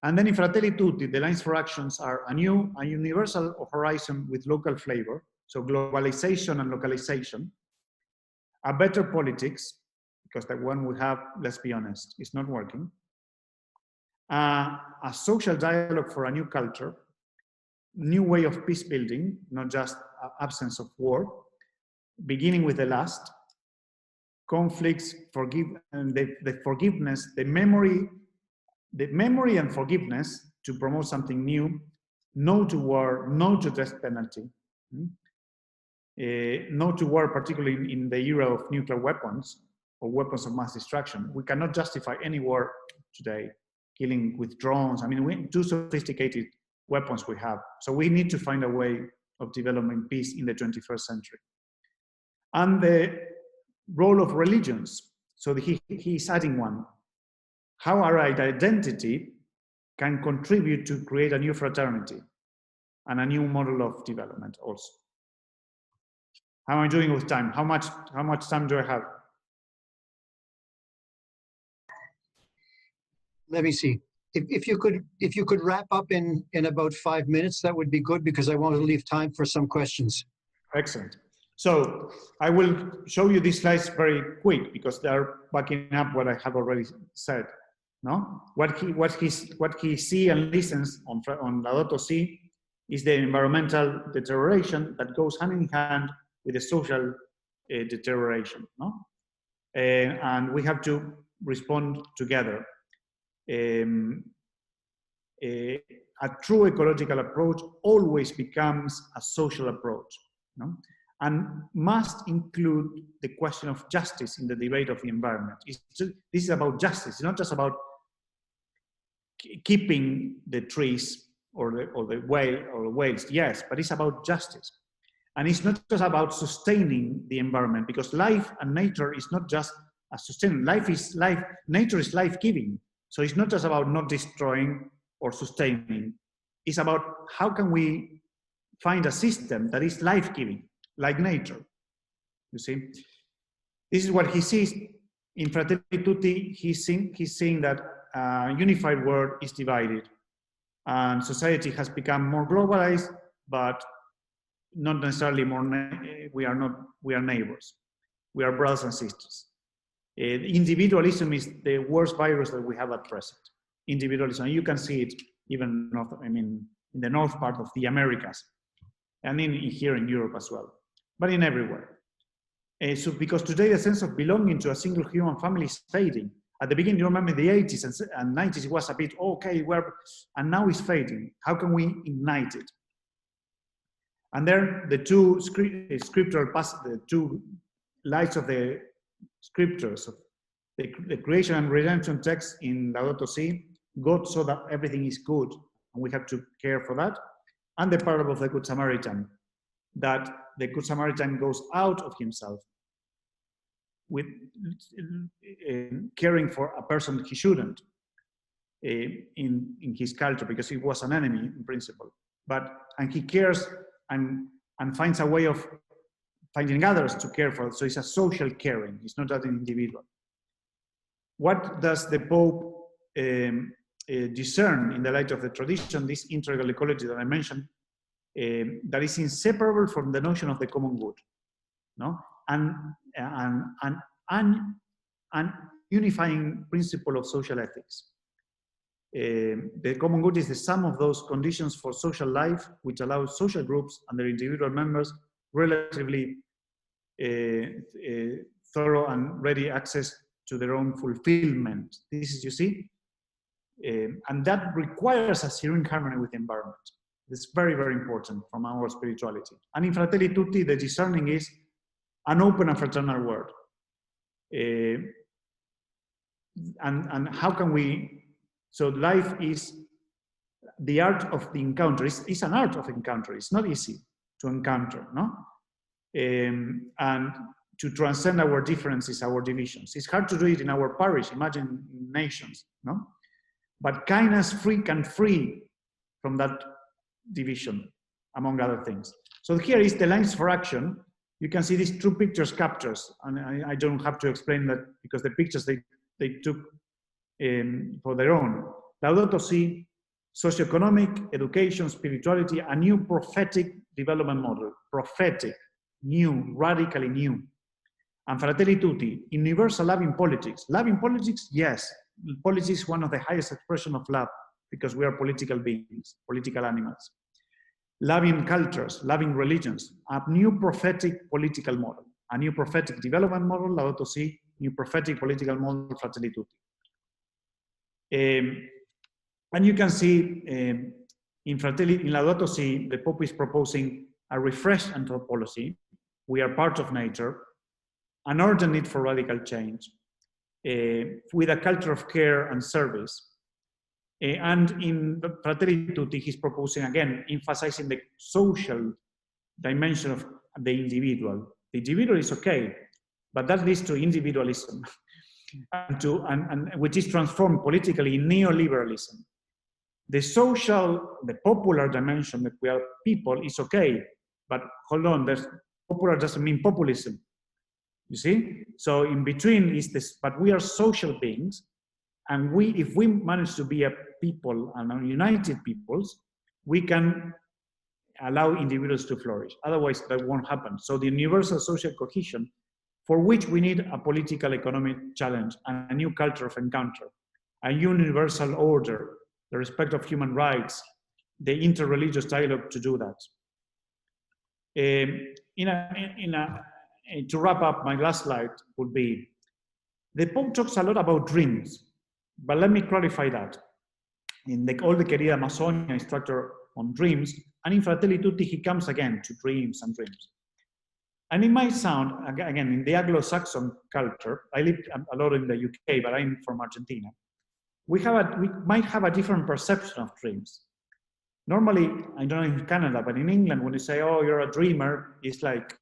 And then in Fratelli Tutti, the lines for actions are a universal horizon with local flavor, so globalization and localization, a better politics, because the one we have, let's be honest, is not working, a social dialogue for a new culture, new way of peace building, not just absence of war, beginning with the last, conflicts, the forgiveness, the memory and forgiveness to promote something new, no to war, no to death penalty, no to war, particularly in the era of nuclear weapons or weapons of mass destruction. We cannot justify any war today, killing with drones. I mean, we too sophisticated weapons we have. So we need to find a way of developing peace in the 21st century. And the role of religions. So he's adding one. How our identity can contribute to create a new fraternity and a new model of development also. How am I doing with time? How much time do I have? Let me see. If you could wrap up in about 5 minutes, that would be good, because I want to leave time for some questions. Excellent. So I will show you these slides very quick, because they're backing up what I have already said. No, what he sees and listens on Laudato Si is the environmental deterioration that goes hand in hand with the social deterioration. No, and we have to respond together. a true ecological approach always becomes a social approach, no? And must include the question of justice in the debate of the environment. This is about justice. It's not just about keeping the trees or the whales, yes, but it's about justice. And it's not just about sustaining the environment, because life and nature is not just a sustaining. Life is life, nature is life-giving. So it's not just about not destroying or sustaining. It's about how can we find a system that is life-giving, like nature, you see? This is what he sees in Fratelli Tutti. He's seeing that a unified world is divided, and society has become more globalized, but not necessarily more, we are neighbors. We are brothers and sisters. Individualism is the worst virus that we have at present. Individualism, you can see it even in the north part of the Americas, and here in Europe as well, but in everywhere. So because today the sense of belonging to a single human family is fading. At the beginning, you remember the 80s and 90s, it was a bit, okay, and now it's fading. How can we ignite it? And there, the two the two lights of the scriptures, of the creation and redemption text in Laudato Si, God saw that everything is good, and we have to care for that. And the parable of the Good Samaritan, that the Good Samaritan goes out of himself with caring for a person he shouldn't in his culture, because he was an enemy in principle. And he cares and finds a way of finding others to care for. So it's a social caring. It's not that individual. What does the Pope discern in the light of the tradition, this integral ecology that I mentioned, that is inseparable from the notion of the common good, no? And unifying principle of social ethics. The common good is the sum of those conditions for social life which allow social groups and their individual members relatively thorough and ready access to their own fulfillment. This is, you see, and that requires a serene harmony with the environment. It's very, very important from our spirituality. And in Fratelli Tutti, the discerning is an open and fraternal world. And how can we, so life is the art of the encounter. It's an art of encounter. It's not easy to encounter, no? And to transcend our differences, our divisions. It's hard to do it in our parish, imagine nations, no? But kindness can free from that division, among other things. So here is the lines for action. You can see these two pictures captures, and I don't have to explain that because the pictures they took for their own. Laudato Si, socioeconomic, education, spirituality, a new prophetic development model. Prophetic, new, radically new. And Fratelli Tutti, universal love in politics. Love in politics, yes. Politics is one of the highest expression of love because we are political beings, political animals. Love in cultures, love in religions, a new prophetic political model, a new prophetic development model, Laudato Si, new prophetic political model, Fratelli Tutti. And you can see in Laudato Si, the Pope is proposing a refreshed anthropology. We are part of nature, an urgent need for radical change, with a culture of care and service. And in Fratelli Tutti, he's proposing, again, emphasizing the social dimension of the individual. The individual is okay, but that leads to individualism, and which is transformed politically in neoliberalism. The social, the popular dimension that we are people is okay, but hold on, popular doesn't mean populism. You see? So in between is this, but we are social beings, and if we manage to be a people and a united peoples, we can allow individuals to flourish. Otherwise, that won't happen. So the universal social cohesion, for which we need a political economic challenge and a new culture of encounter, a universal order, the respect of human rights, the interreligious dialogue to do that. To wrap up, my last slide would be, the Pope talks a lot about dreams, but let me clarify that. in all the Querida Amazonia instructor on dreams, and in Fratelli Tutti he comes again to dreams and dreams. And it might sound, again, in the Anglo-Saxon culture, I lived a lot in the UK, but I'm from Argentina, we might have a different perception of dreams. Normally, I don't know in Canada, but in England, when you say, oh, you're a dreamer, it's like,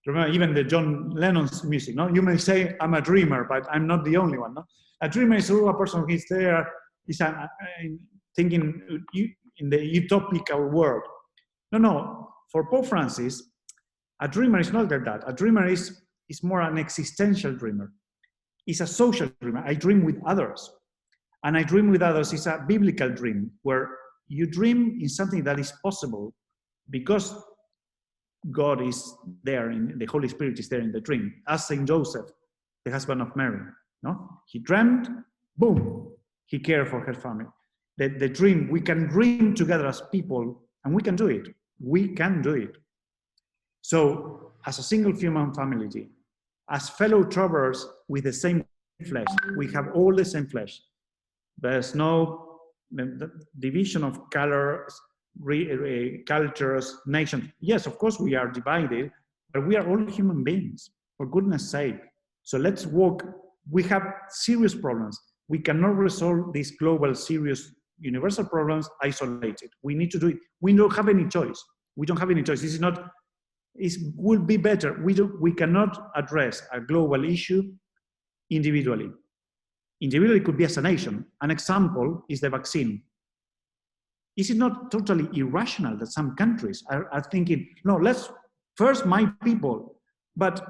remember even the John Lennon's music, no? You may say, I'm a dreamer, but I'm not the only one, no? A dreamer is a person who is there, is thinking in the utopical world. No, for Pope Francis, a dreamer is not like that. A dreamer is more an existential dreamer. It's a social dreamer. I dream with others. And I dream with others is a biblical dream, where you dream in something that is possible because God is there, the Holy Spirit is there in the dream. As Saint Joseph, the husband of Mary, no? He dreamed, boom, he cared for her family. The dream, we can dream together as people, and we can do it. We can do it. So, as a single human family, as fellow travelers with the same flesh, we have all the same flesh. There's no division of colors, cultures, nations. Yes, of course we are divided, but we are all human beings, for goodness sake. So let's walk. We have serious problems. We cannot resolve these global, serious, universal problems isolated. We need to do it. We don't have any choice. We don't have any choice. This is not, it will be better. We cannot address a global issue individually. Individually, it could be as a nation. An example is the vaccine. Is it not totally irrational that some countries are thinking, no, let's first my people, but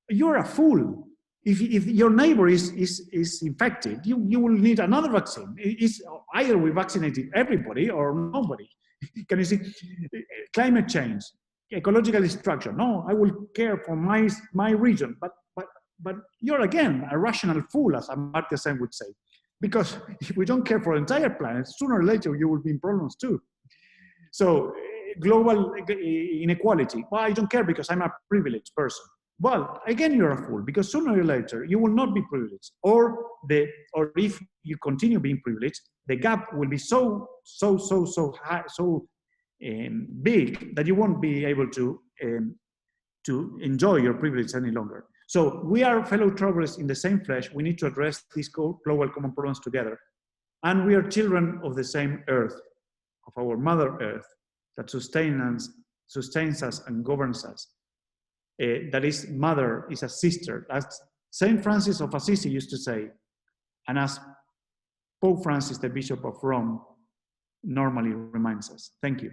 you're a fool. If your neighbor is infected, you will need another vaccine. It's either we vaccinated everybody or nobody. Can you see? Climate change, ecological destruction. No, I will care for my region, but you're again a rational fool, as a Martyr would say. Because if we don't care for the entire planet, sooner or later you will be in problems too. So global inequality. Well, I don't care because I'm a privileged person. Well, again, you're a fool, because sooner or later you will not be privileged, or if you continue being privileged, the gap will be so high, so big that you won't be able to enjoy your privilege any longer. So we are fellow travelers in the same flesh. We need to address these global common problems together, and we are children of the same earth, of our Mother Earth, that sustains us and governs us. That is, mother is a sister, as Saint Francis of Assisi used to say, and as Pope Francis, the Bishop of Rome, normally reminds us. Thank you.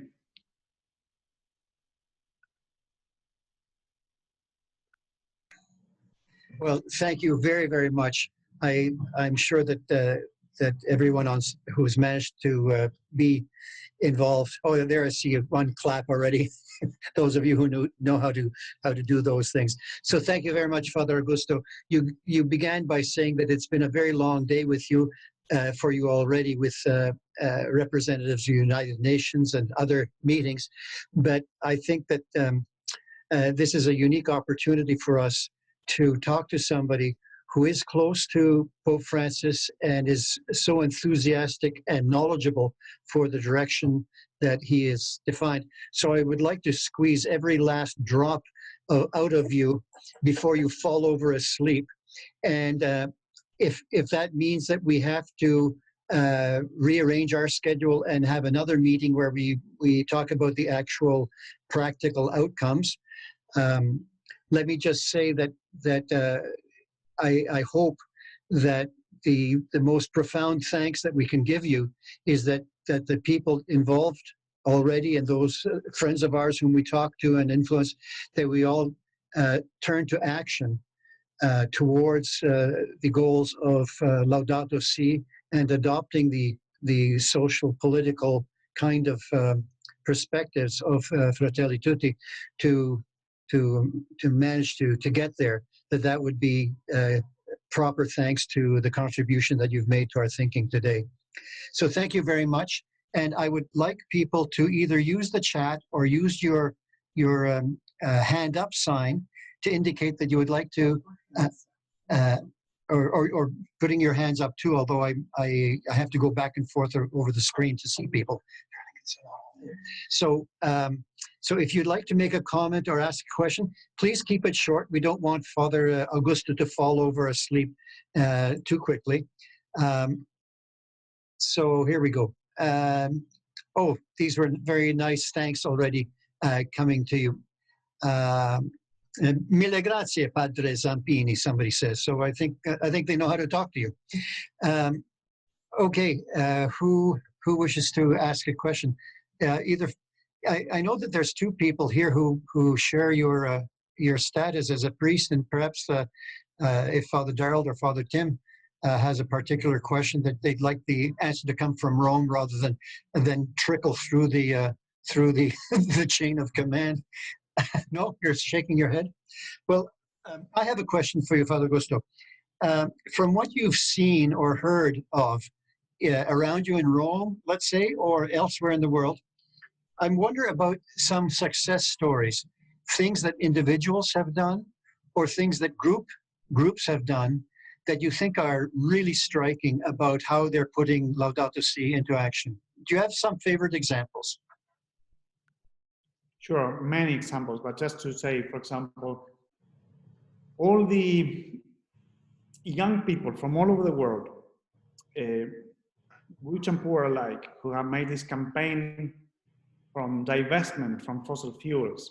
Well, thank you very, very much. I'm sure that that everyone who's managed to be involved. Oh, there I see one clap already. Those of you who know how to do those things. So thank you very much, Father Augusto. You began by saying that it's been a very long day with you, for you already, with representatives of the United Nations and other meetings. But I think that this is a unique opportunity for us to talk to somebody who is close to Pope Francis and is so enthusiastic and knowledgeable for the direction that he is defined. So I would like to squeeze every last drop out of you before you fall over asleep. And if that means that we have to rearrange our schedule and have another meeting where we talk about the actual practical outcomes, let me just say that I hope that the most profound thanks that we can give you is that the people involved already, and those friends of ours whom we talk to and influence, that we all turn to action towards the goals of Laudato Si and adopting the social, political kind of perspectives of Fratelli Tutti to manage to get there. That would be proper thanks to the contribution that you've made to our thinking today. So thank you very much. And I would like people to either use the chat or use your hand up sign to indicate that you would like to, or or putting your hands up too, although I have to go back and forth over the screen to see people. So, so if you'd like to make a comment or ask a question, please keep it short. We don't want Father Augusto to fall over asleep too quickly. So here we go. Oh, these were very nice thanks already coming to you. Mille grazie, Padre Zampini, somebody says. So I think they know how to talk to you. Okay, who wishes to ask a question? Either I know that there's two people here who share your status as a priest, and perhaps if Father Darrell or Father Tim has a particular question that they'd like the answer to come from Rome rather than trickle through the the chain of command. No, you're shaking your head. Well, I have a question for you, Father Augusto. From what you've seen or heard of around you in Rome, let's say, or elsewhere in the world, I wonder about some success stories, things that individuals have done, or things that groups have done that you think are really striking about how they're putting Laudato Si into action. Do you have some favorite examples? Sure, many examples, but just to say, for example, all the young people from all over the world, rich and poor alike, who have made this campaign from divestment from fossil fuels.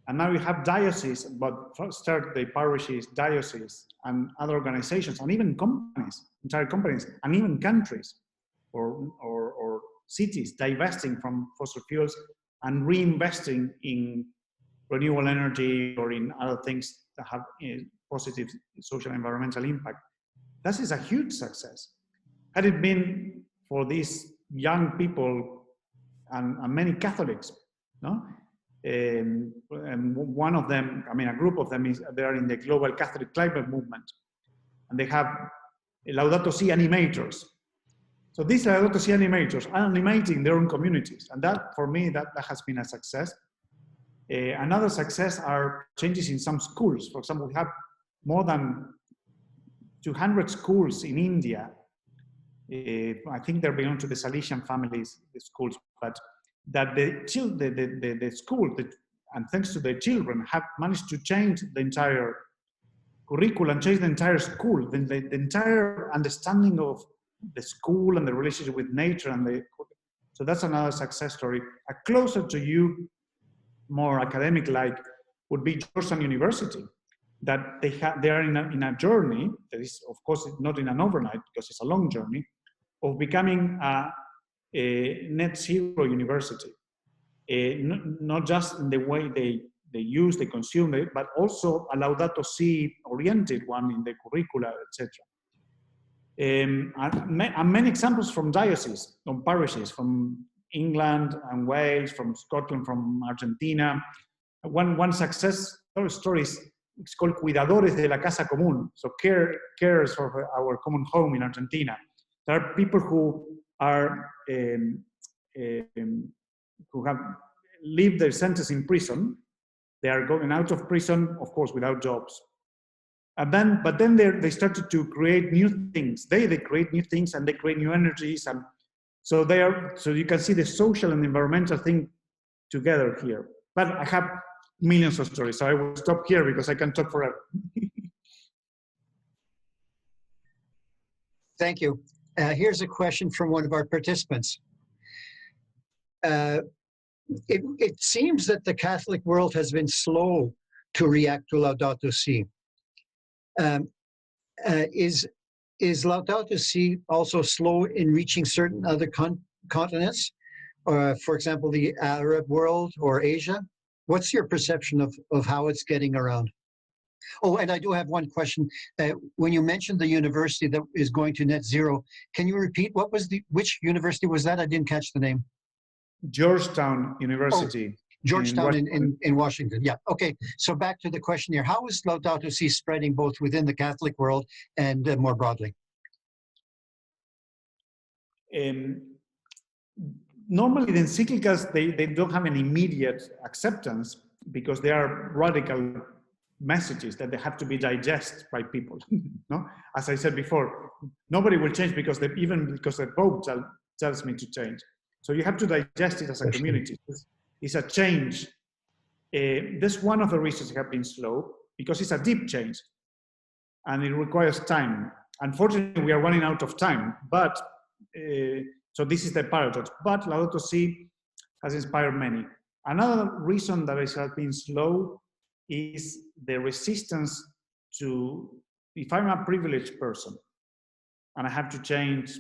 And now you have dioceses, but first start the parishes, dioceses, and other organizations, and even companies, entire companies, and even countries or cities divesting from fossil fuels and reinvesting in renewable energy or in other things that have positive social and environmental impact. That is a huge success. Had it been for these young people and many Catholics, no? And one of them, I mean, a group of them they are in the Global Catholic Climate Movement, and they have Laudato Si animators. So these Laudato Si animators are animating their own communities, and that, for me, that has been a success. Another success are changes in some schools. For example, we have more than 200 schools in India. I think they belong to the Salesian families, the schools, but that the school, and thanks to the children, have managed to change the entire curriculum, change the entire school, the entire understanding of the school and the relationship with nature. So that's another success story. A closer to you, more academic-like, would be Georgetown University, that they are in a journey that is, of course, not in an overnight because it's a long journey, of becoming a net zero university. Not just in the way they use, they consume it, but also a Laudato Si oriented one in the curricula, etc. And many examples from dioceses, from parishes, from England and Wales, from Scotland, from Argentina. One success story is it's called Cuidadores de la Casa Común, so carers for our common home in Argentina. There are people who are who have lived their sentence in prison. They are going out of prison, of course, without jobs. But then they started to create new things. They create new things and they create new energies, and so you can see the social and environmental thing together here. But I have millions of stories, so I will stop here because I can talk forever. Thank you. Here's a question from one of our participants. It seems that the Catholic world has been slow to react to Laudato Si. Is Laudato Si also slow in reaching certain other continents? For example, the Arab world or Asia? What's your perception of how it's getting around? Oh, and I do have one question. When you mentioned the university that is going to net zero, can you repeat which university was that? I didn't catch the name. Georgetown University. Oh, Georgetown in Washington. Yeah. Okay. So back to the question here. How is Laudato Si spreading both within the Catholic world and more broadly? Normally, the encyclicals, they don't have an immediate acceptance because they are radical messages that they have to be digested by people. No, as I said before, nobody will change even because the Pope tells me to change. So you have to digest it as a community. It's a change. That's one of the reasons it has been slow, because it's a deep change, and it requires time. Unfortunately, we are running out of time. But so this is the paradox. But Laudato Si has inspired many. Another reason that it has been slow is the resistance to, if I'm a privileged person and I have to change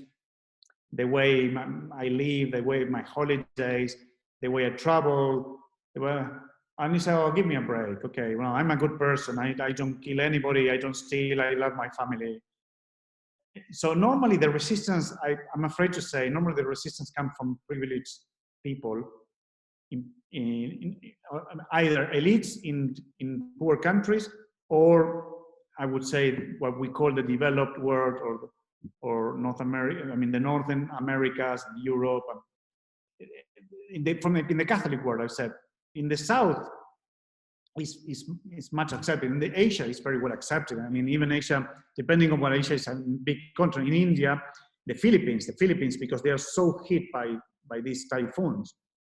the way I live, the way my holidays, the way I travel, and you say, oh, give me a break. Okay, well, I'm a good person. I don't kill anybody. I don't steal. I love my family. So normally the resistance, I'm afraid to say, normally the resistance comes from privileged people, in either elites in poor countries, or I would say what we call the developed world, or North America. I mean the Northern Americas, Europe. In the Catholic world, I've said. In the South, is much accepted. In the Asia, it's very well accepted. I mean, even Asia, depending on what Asia is, a big country. In India, the Philippines, because they are so hit by these typhoons,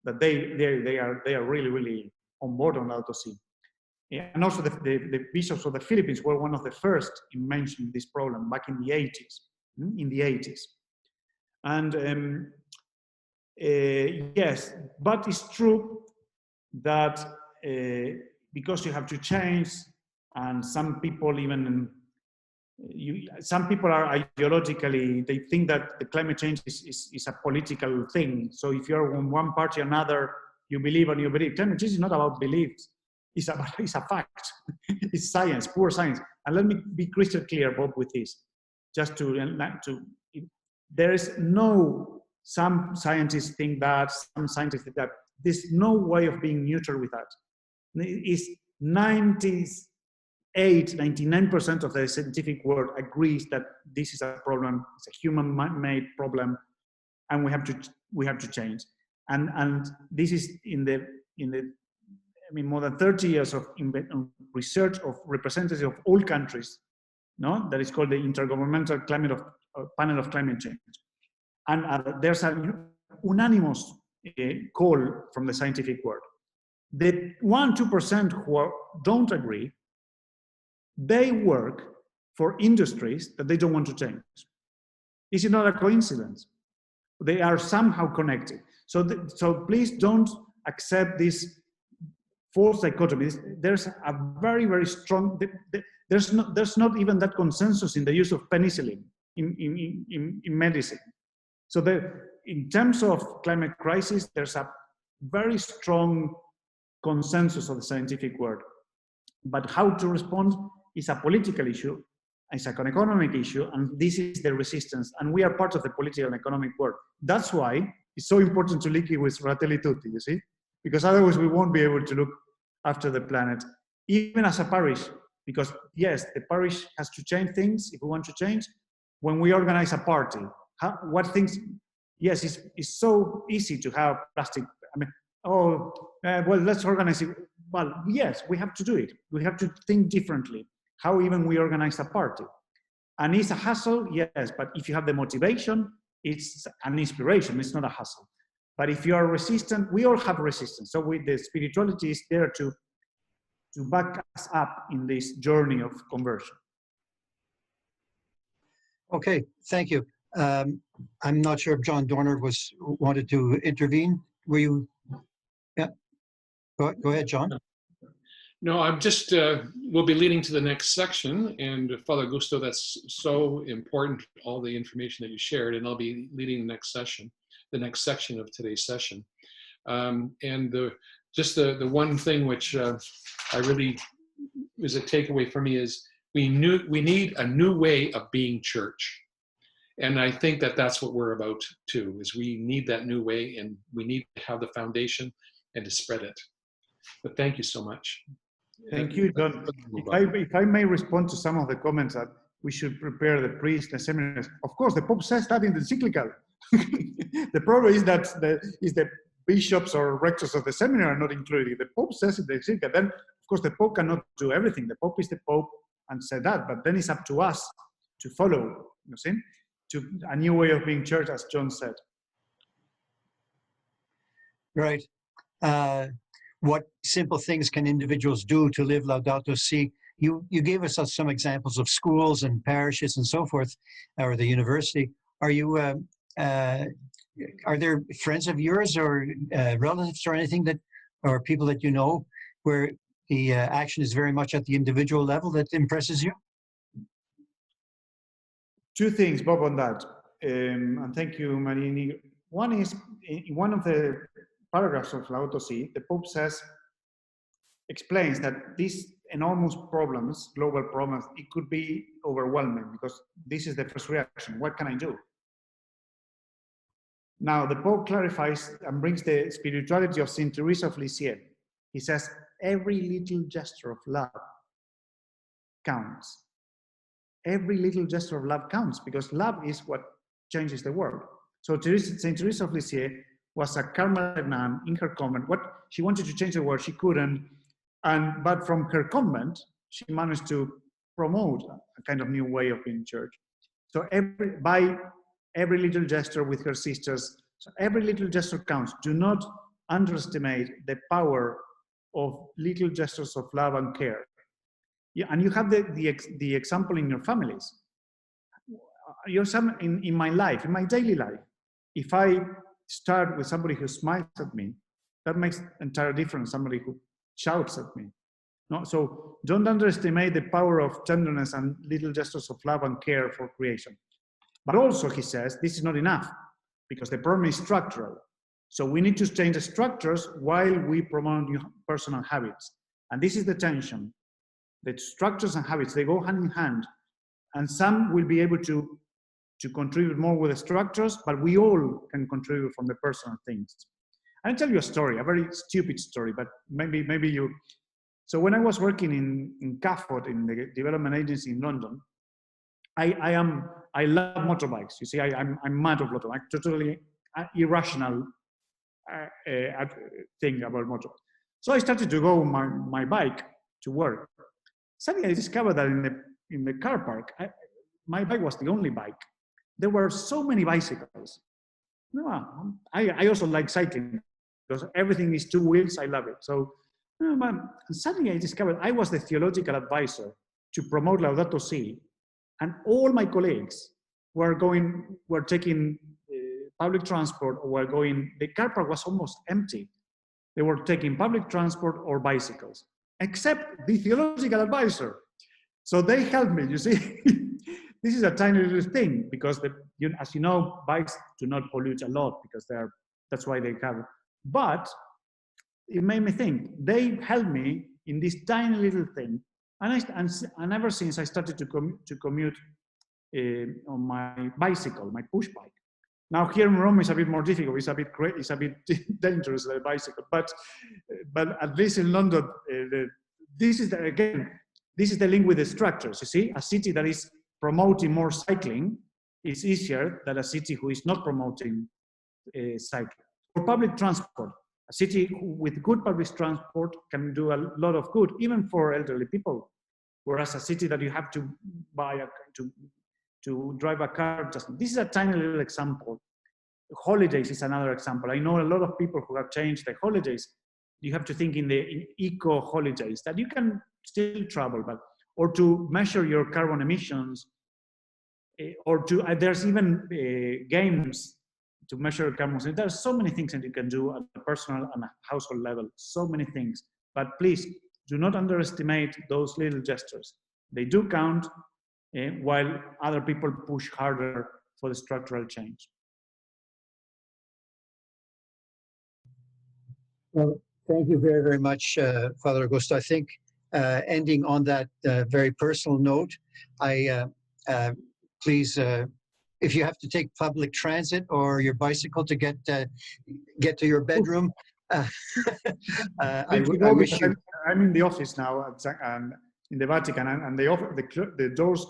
that they are really on board on Laudato Si. And also the bishops of the Philippines were one of the first in mentioning this problem back in the 80s. And yes, but it's true that because you have to change, and some people even some people are ideologically, they think that the climate change is a political thing. So if you're on one party or another, you believe and you believe. Climate change is not about beliefs. It's a fact. It's science, pure science. And let me be crystal clear, Bob, with this. Just there is no, some scientists think that, some scientists think that. There's no way of being neutral with that. It's 99% of the scientific world agrees that this is a problem. It's a human-made problem, and we have to change. And this is in the I mean, more than 30 years of research of representatives of all countries, no, that is called the Intergovernmental Panel of Climate Change, and there's an unanimous call from the scientific world. The 1-2% who don't agree, they work for industries that they don't want to change. Is it not a coincidence? They are somehow connected. So please don't accept this false dichotomy. There's a very, very strong, there's not even that consensus in the use of penicillin in medicine. So in terms of climate crisis, there's a very strong consensus of the scientific world. But how to respond is a political issue, it's an economic issue, and this is the resistance. And we are part of the political and economic world. That's why it's so important to link it with Fratelli Tutti, you see? Because otherwise we won't be able to look after the planet, even as a parish. Because yes, the parish has to change things if we want to change. When we organize a party, what things, yes, it's so easy to have plastic, I mean, well, let's organize it. Well, yes, we have to do it. We have to think differently, how even we organize a party. And it's a hassle, yes, but if you have the motivation, it's an inspiration, it's not a hassle. But if you are resistant, we all have resistance. So the spirituality is there to back us up in this journey of conversion. Okay, thank you. I'm not sure if John Dorner wanted to intervene. Were you? Yeah. Go ahead, John. No, I'm just, we'll be leading to the next section. And Father Augusto, that's so important, all the information that you shared, and I'll be leading the next section of today's session. And the one thing which I really is a takeaway for me is we need a new way of being church. And I think that that's what we're about too, is we need that new way, and we need to have the foundation and to spread it. But thank you so much. Thank you, John. If I may respond to some of the comments that we should prepare the priests and seminaries. Of course, the Pope says that in the encyclical. The problem is that the bishops or rectors of the seminary are not included. The Pope says in the encyclical. Then, of course, the Pope cannot do everything. The Pope is the Pope and said that, but then it's up to us to follow, you see, to a new way of being church, as John said. Right. What simple things can individuals do to live Laudato Si? You gave us some examples of schools and parishes and so forth, or the university. Are you? Are there friends of yours or relatives or anything that, or people that you know, where the action is very much at the individual level that impresses you? Two things, Bob, on that, and thank you, Marini. One is in one of the paragraphs of Laudato Si, the Pope explains that these enormous problems, global problems, it could be overwhelming because this is the first reaction. What can I do? Now, the Pope clarifies and brings the spirituality of Saint Teresa of Lisieux. He says, every little gesture of love counts. Every little gesture of love counts because love is what changes the world. So Saint Teresa of Lisieux was a Carmelite nun in her convent. What she wanted to change the world, she couldn't. But from her convent, she managed to promote a kind of new way of being church. So by every little gesture with her sisters, so every little gesture counts. Do not underestimate the power of little gestures of love and care. Yeah, and you have the example in your families. In my life, in my daily life, if I start with somebody who smiles at me, that makes entire difference. Somebody who shouts at me. No, so don't underestimate the power of tenderness and little gestures of love and care for creation. But also, he says, this is not enough because the problem is structural. So we need to change the structures while we promote new personal habits. And this is the tension. The structures and habits, they go hand in hand. And some will be able to contribute more with the structures, but we all can contribute from the personal things. I'll tell you a story, a very stupid story, but maybe you. So when I was working in CAFOD, in the development agency in London, I love motorbikes. You see, I'm mad of motorbikes. Totally irrational thing about motorbikes. So I started to go on my bike to work. Suddenly I discovered that in the car park, my bike was the only bike. There were so many bicycles. No, I also like cycling because everything is two wheels. I love it. So suddenly I discovered I was the theological advisor to promote Laudato Si, and all my colleagues were taking public transport or were going. The car park was almost empty. They were taking public transport or bicycles, except the theological advisor. So they helped me. You see. This is a tiny little thing because, as you know, bikes do not pollute a lot because that's why they have. But it made me think. They helped me in this tiny little thing, and ever since I started to commute on my bicycle, my push bike. Now here in Rome, it's a bit more difficult. It's a bit dangerous, the bicycle. But at least in London, this is the link with the structures. You see, a city that is promoting more cycling is easier than a city who is not promoting cycling. For public transport, a city with good public transport can do a lot of good, even for elderly people. Whereas a city that you have to buy to drive a car, this is a tiny little example. Holidays is another example. I know a lot of people who have changed their holidays. You have to think in eco holidays that you can still travel, or to measure your carbon emissions, or there's even games to measure carbon emissions. There's so many things that you can do at a personal and a household level, so many things. But please, do not underestimate those little gestures. They do count, while other people push harder for the structural change. Well, thank you very, very much, Father Augusto. I think ending on that very personal note, please, if you have to take public transit or your bicycle to get to your bedroom, I wish you. I'm in the office now in the Vatican, and the doors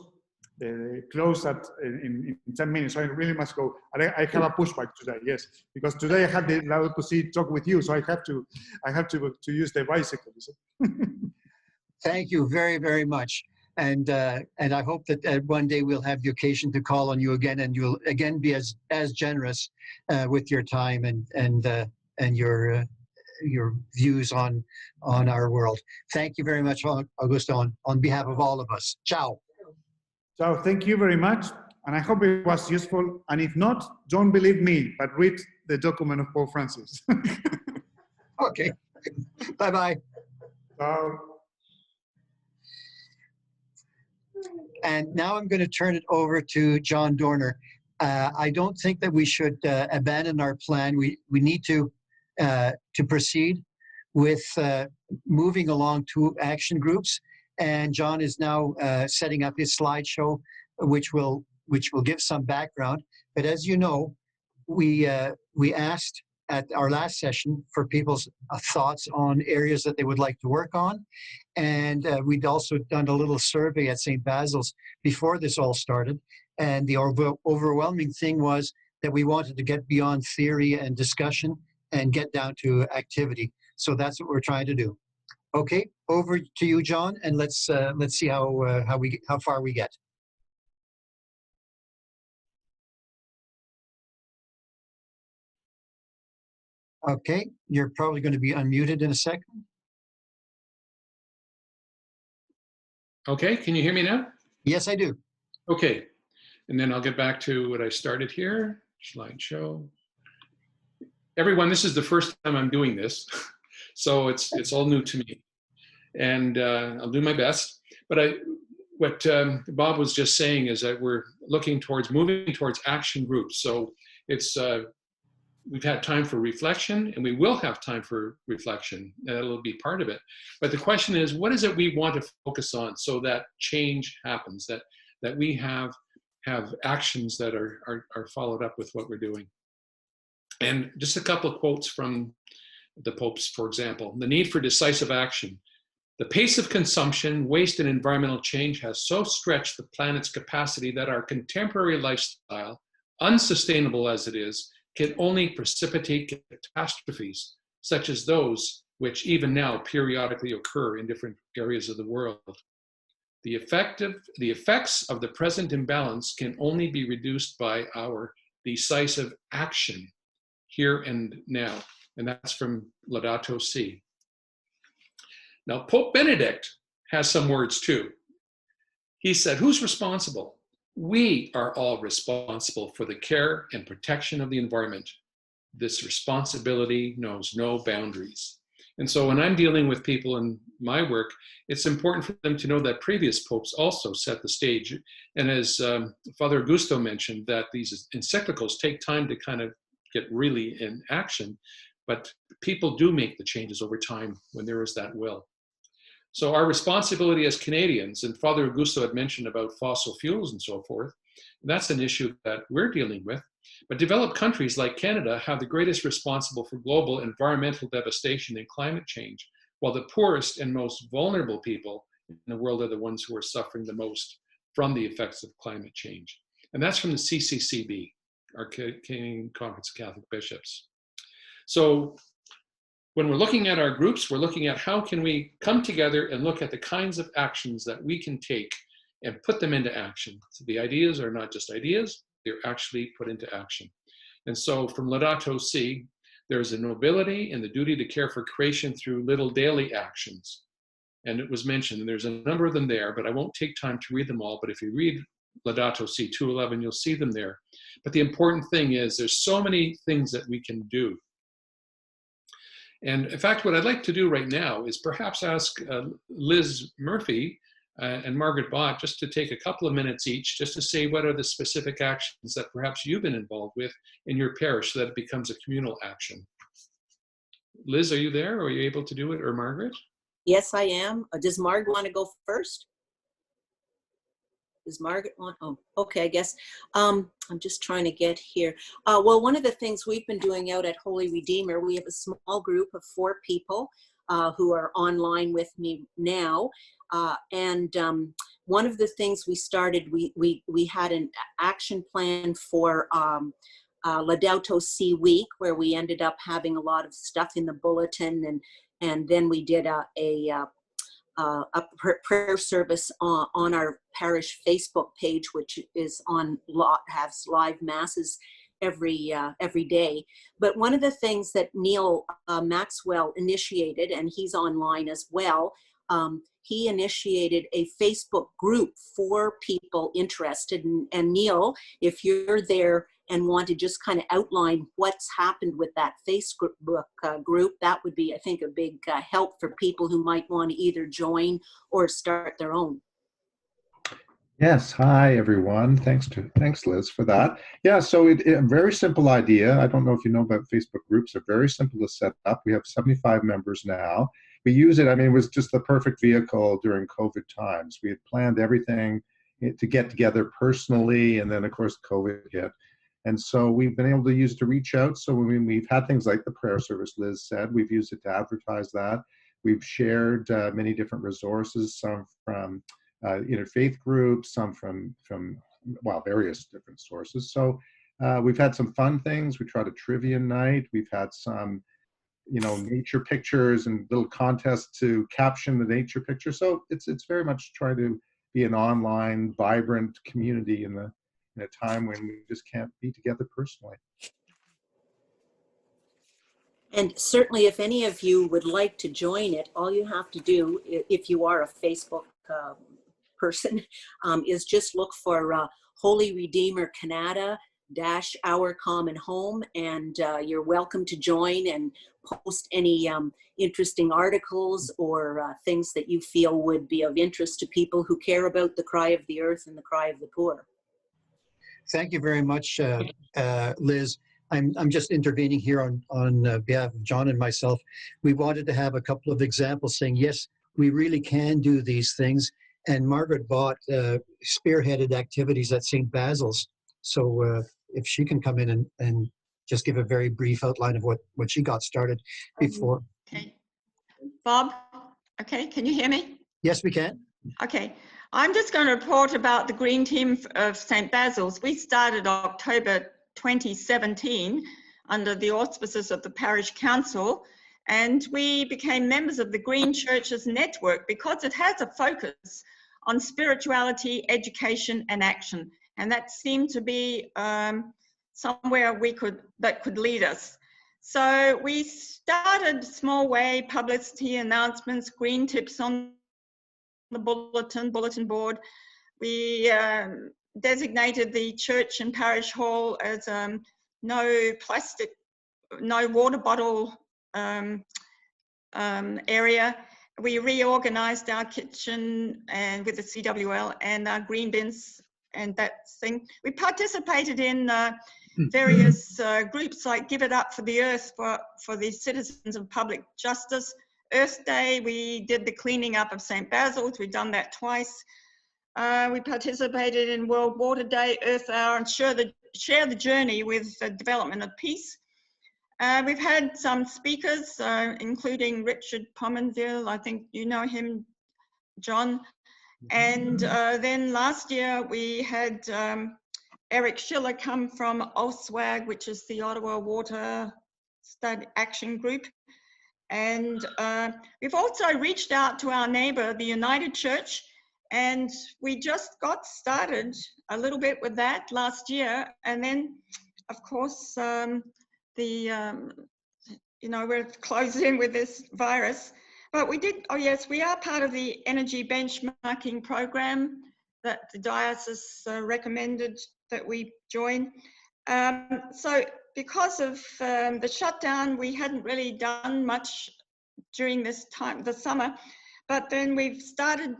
close in 10 minutes, so I really must go. I have a pushback today, yes, because today I had the Laudato Si talk with you, so I have to use the bicycle. Thank you very, very much. And I hope that one day we'll have the occasion to call on you again, and you'll again be as generous with your time and your views on our world. Thank you very much, Augusto, on behalf of all of us. Ciao. So thank you very much, and I hope it was useful. And if not, don't believe me, but read the document of Pope Francis. Okay. Bye-bye. So. And now I'm going to turn it over to John Dorner. I don't think that we should abandon our plan. We need to proceed with moving along to action groups. And John is now setting up his slideshow, which will give some background. But as you know, we asked at our last session for people's thoughts on areas that they would like to work on. And we'd also done a little survey at St. Basil's before this all started. And the overwhelming thing was that we wanted to get beyond theory and discussion and get down to activity. So that's what we're trying to do. Okay, over to you, John, and let's see how far we get. Okay, you're probably going to be unmuted in a second. Okay, can you hear me now? Yes, I do. Okay, and then I'll get back to what I started here. Slideshow. Everyone, this is the first time I'm doing this, so it's all new to me, and I'll do my best. But what Bob was just saying is that we're moving towards action groups. So it's we've had time for reflection, and we will have time for reflection. That'll be part of it. But the question is, what is it we want to focus on so that change happens, that we have actions that are followed up with what we're doing. And just a couple of quotes from the popes, for example. The need for decisive action. The pace of consumption, waste, and environmental change has so stretched the planet's capacity that our contemporary lifestyle, unsustainable as it is, can only precipitate catastrophes, such as those which even now periodically occur in different areas of the world. The effects of the present imbalance can only be reduced by our decisive action here and now. And that's from Laudato Si. Now, Pope Benedict has some words too. He said, who's responsible? We are all responsible for the care and protection of the environment. This responsibility knows no boundaries. And so when I'm dealing with people in my work, it's important for them to know that previous popes also set the stage. And as Father Augusto mentioned, that these encyclicals take time to kind of get really in action, but people do make the changes over time when there is that will. So our responsibility as Canadians, and Father Augusto had mentioned about fossil fuels and so forth, and that's an issue that we're dealing with. But developed countries like Canada have the greatest responsible for global environmental devastation and climate change, while the poorest and most vulnerable people in the world are the ones who are suffering the most from the effects of climate change. And that's from the CCCB, our Canadian Conference of Catholic Bishops. So when we're looking at our groups, we're looking at how can we come together and look at the kinds of actions that we can take and put them into action. So the ideas are not just ideas, they're actually put into action. And so from Laudato Si, there's a nobility and the duty to care for creation through little daily actions. And it was mentioned, and there's a number of them there, but I won't take time to read them all. But if you read Laudato Si 211, you'll see them there. But the important thing is there's so many things that we can do. And in fact, what I'd like to do right now is perhaps ask Liz Murphy and Margaret Bott just to take a couple of minutes each, just to say what are the specific actions that perhaps you've been involved with in your parish so that it becomes a communal action. Liz, are you there? Or are you able to do it? Or Margaret? Yes, I am. Does Marg want to go first? Does Margaret want? Oh, okay, I guess. I'm just trying to get here. Well, one of the things we've been doing out at Holy Redeemer, we have a small group of 4 people who are online with me now. And one of the things we started, we had an action plan for Laudato Si week, where we ended up having a lot of stuff in the bulletin, and then we did prayer service on our parish Facebook page, which is has live masses every day. But one of the things that Neil Maxwell initiated, and he's online as well, he initiated a Facebook group for people interested. And Neil, if you're there and want to just kind of outline what's happened with that Facebook group, that would be, I think, a big help for people who might want to either join or start their own. Yes, hi everyone. Thanks Liz for that. Yeah, so a very simple idea. I don't know if you know about Facebook groups. They're very simple to set up. We have 75 members now. We use it, I mean, it was just the perfect vehicle during COVID times. We had planned everything to get together personally, and then of course COVID hit. And so we've been able to use it to reach out. So when we've had things like the prayer service, Liz said, we've used it to advertise that. We've shared many different resources, some from interfaith groups, some from various different sources. So we've had some fun things. We tried a trivia night. We've had some, nature pictures and little contests to caption the nature picture. So it's very much trying to be an online, vibrant community in a time when we just can't be together personally. And certainly if any of you would like to join it, all you have to do, if you are a Facebook person, is just look for Holy Redeemer Canada - Our Common Home, and you're welcome to join and post any interesting articles or things that you feel would be of interest to people who care about the cry of the earth and the cry of the poor. Thank you very much, Liz. I'm just intervening here on behalf of John and myself. We wanted to have a couple of examples saying, yes, we really can do these things. And Margaret Bott spearheaded activities at St. Basil's. So if she can come in and just give a very brief outline of what she got started before. Okay. Bob, okay, can you hear me? Yes, we can. Okay. I'm just going to report about the Green Team of St. Basil's. We started October 2017 under the auspices of the Parish Council, and we became members of the Green Churches Network because it has a focus on spirituality, education, and action. And that seemed to be somewhere that could lead us. So we started small way, publicity announcements, green tips on the bulletin board. We designated the church and parish hall as no plastic, no water bottle area. We reorganized our kitchen and with the CWL and our green bins and that thing. We participated in various groups like Give It Up for the Earth for the citizens of public justice. Earth Day, we did the cleaning up of St. Basil's. We've done that twice. We participated in World Water Day, Earth Hour, and share the journey with the development of peace. We've had some speakers, including Richard Pominville. I think you know him, John. And then last year we had Eric Schiller come from OSWAG, which is the Ottawa Water Study Action Group. And we've also reached out to our neighbor, the United Church, and we just got started a little bit with that last year. And then, of course, we're closing with this virus. But we did, oh yes, we are part of the energy benchmarking program that the diocese recommended that we join. So because of the shutdown, we hadn't really done much during this time, the summer, but then we've started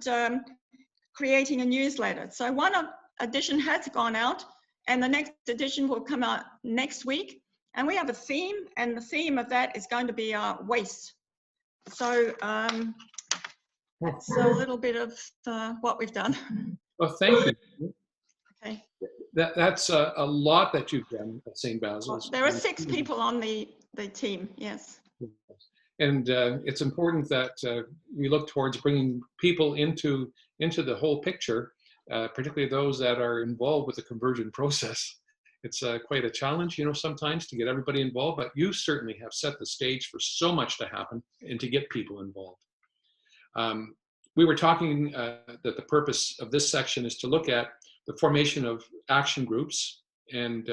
creating a newsletter. So one edition has gone out and the next edition will come out next week. And we have a theme, and the theme of that is going to be waste. So that's a little bit of what we've done. Well, thank you. Okay. That's a lot that you've done at St. Basil's. There are 6 people on the team, yes. And it's important that we look towards bringing people into the whole picture, particularly those that are involved with the conversion process. It's quite a challenge, sometimes to get everybody involved, but you certainly have set the stage for so much to happen and to get people involved. we were talking that the purpose of this section is to look at the formation of action groups and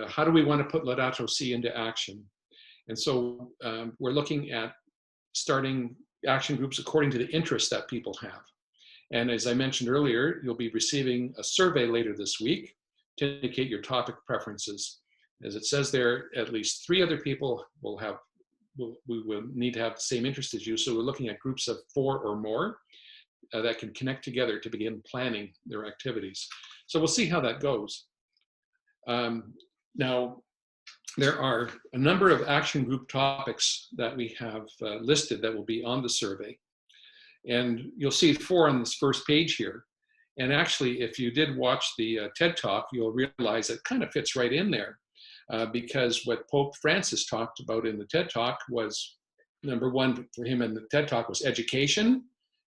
how do we want to put Laudato Si into action. And so we're looking at starting action groups according to the interests that people have. And as I mentioned earlier, you'll be receiving a survey later this week to indicate your topic preferences. As it says there, at least 3 other people we will need to have the same interest as you. So we're looking at groups of 4 or more that can connect together to begin planning their activities. So we'll see how that goes. Now, there are a number of action group topics that we have listed that will be on the survey. And you'll see 4 on this first page here. And actually, if you did watch the TED Talk, you'll realize it kind of fits right in there. Because what Pope Francis talked about in the TED Talk was, number 1 for him in the TED Talk was education,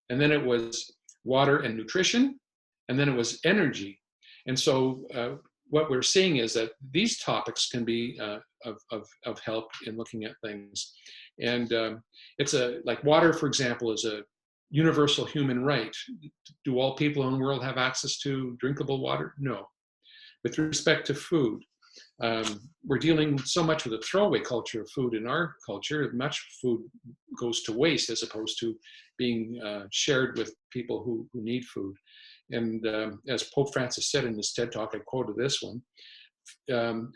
and then it was water and nutrition, and then it was energy. And so what we're seeing is that these topics can be of help in looking at things. And it's like water, for example, is a universal human right. Do all people in the world have access to drinkable water? No. With respect to food, we're dealing so much with a throwaway culture of food in our culture. Much food goes to waste as opposed to being shared with people who need food. And as Pope Francis said in his TED Talk, I quoted this one,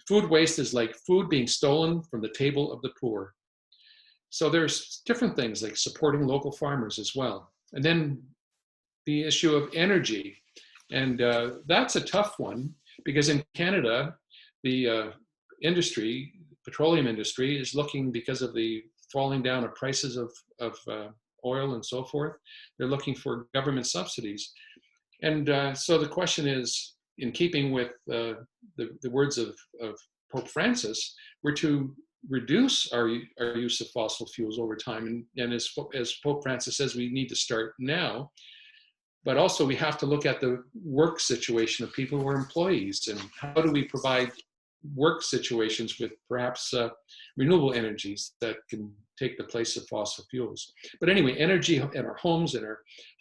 food waste is like food being stolen from the table of the poor. So there's different things like supporting local farmers as well. And then the issue of energy. And that's a tough one because in Canada, the petroleum industry is looking, because of the falling down of prices of oil and so forth, they're looking for government subsidies. And so the question is, in keeping with the words of Pope Francis, we're to reduce our use of fossil fuels over time. And as Pope Francis says, we need to start now. But also we have to look at the work situation of people who are employees, and how do we provide work situations with perhaps renewable energies that can take the place of fossil fuels. But anyway, energy in our homes and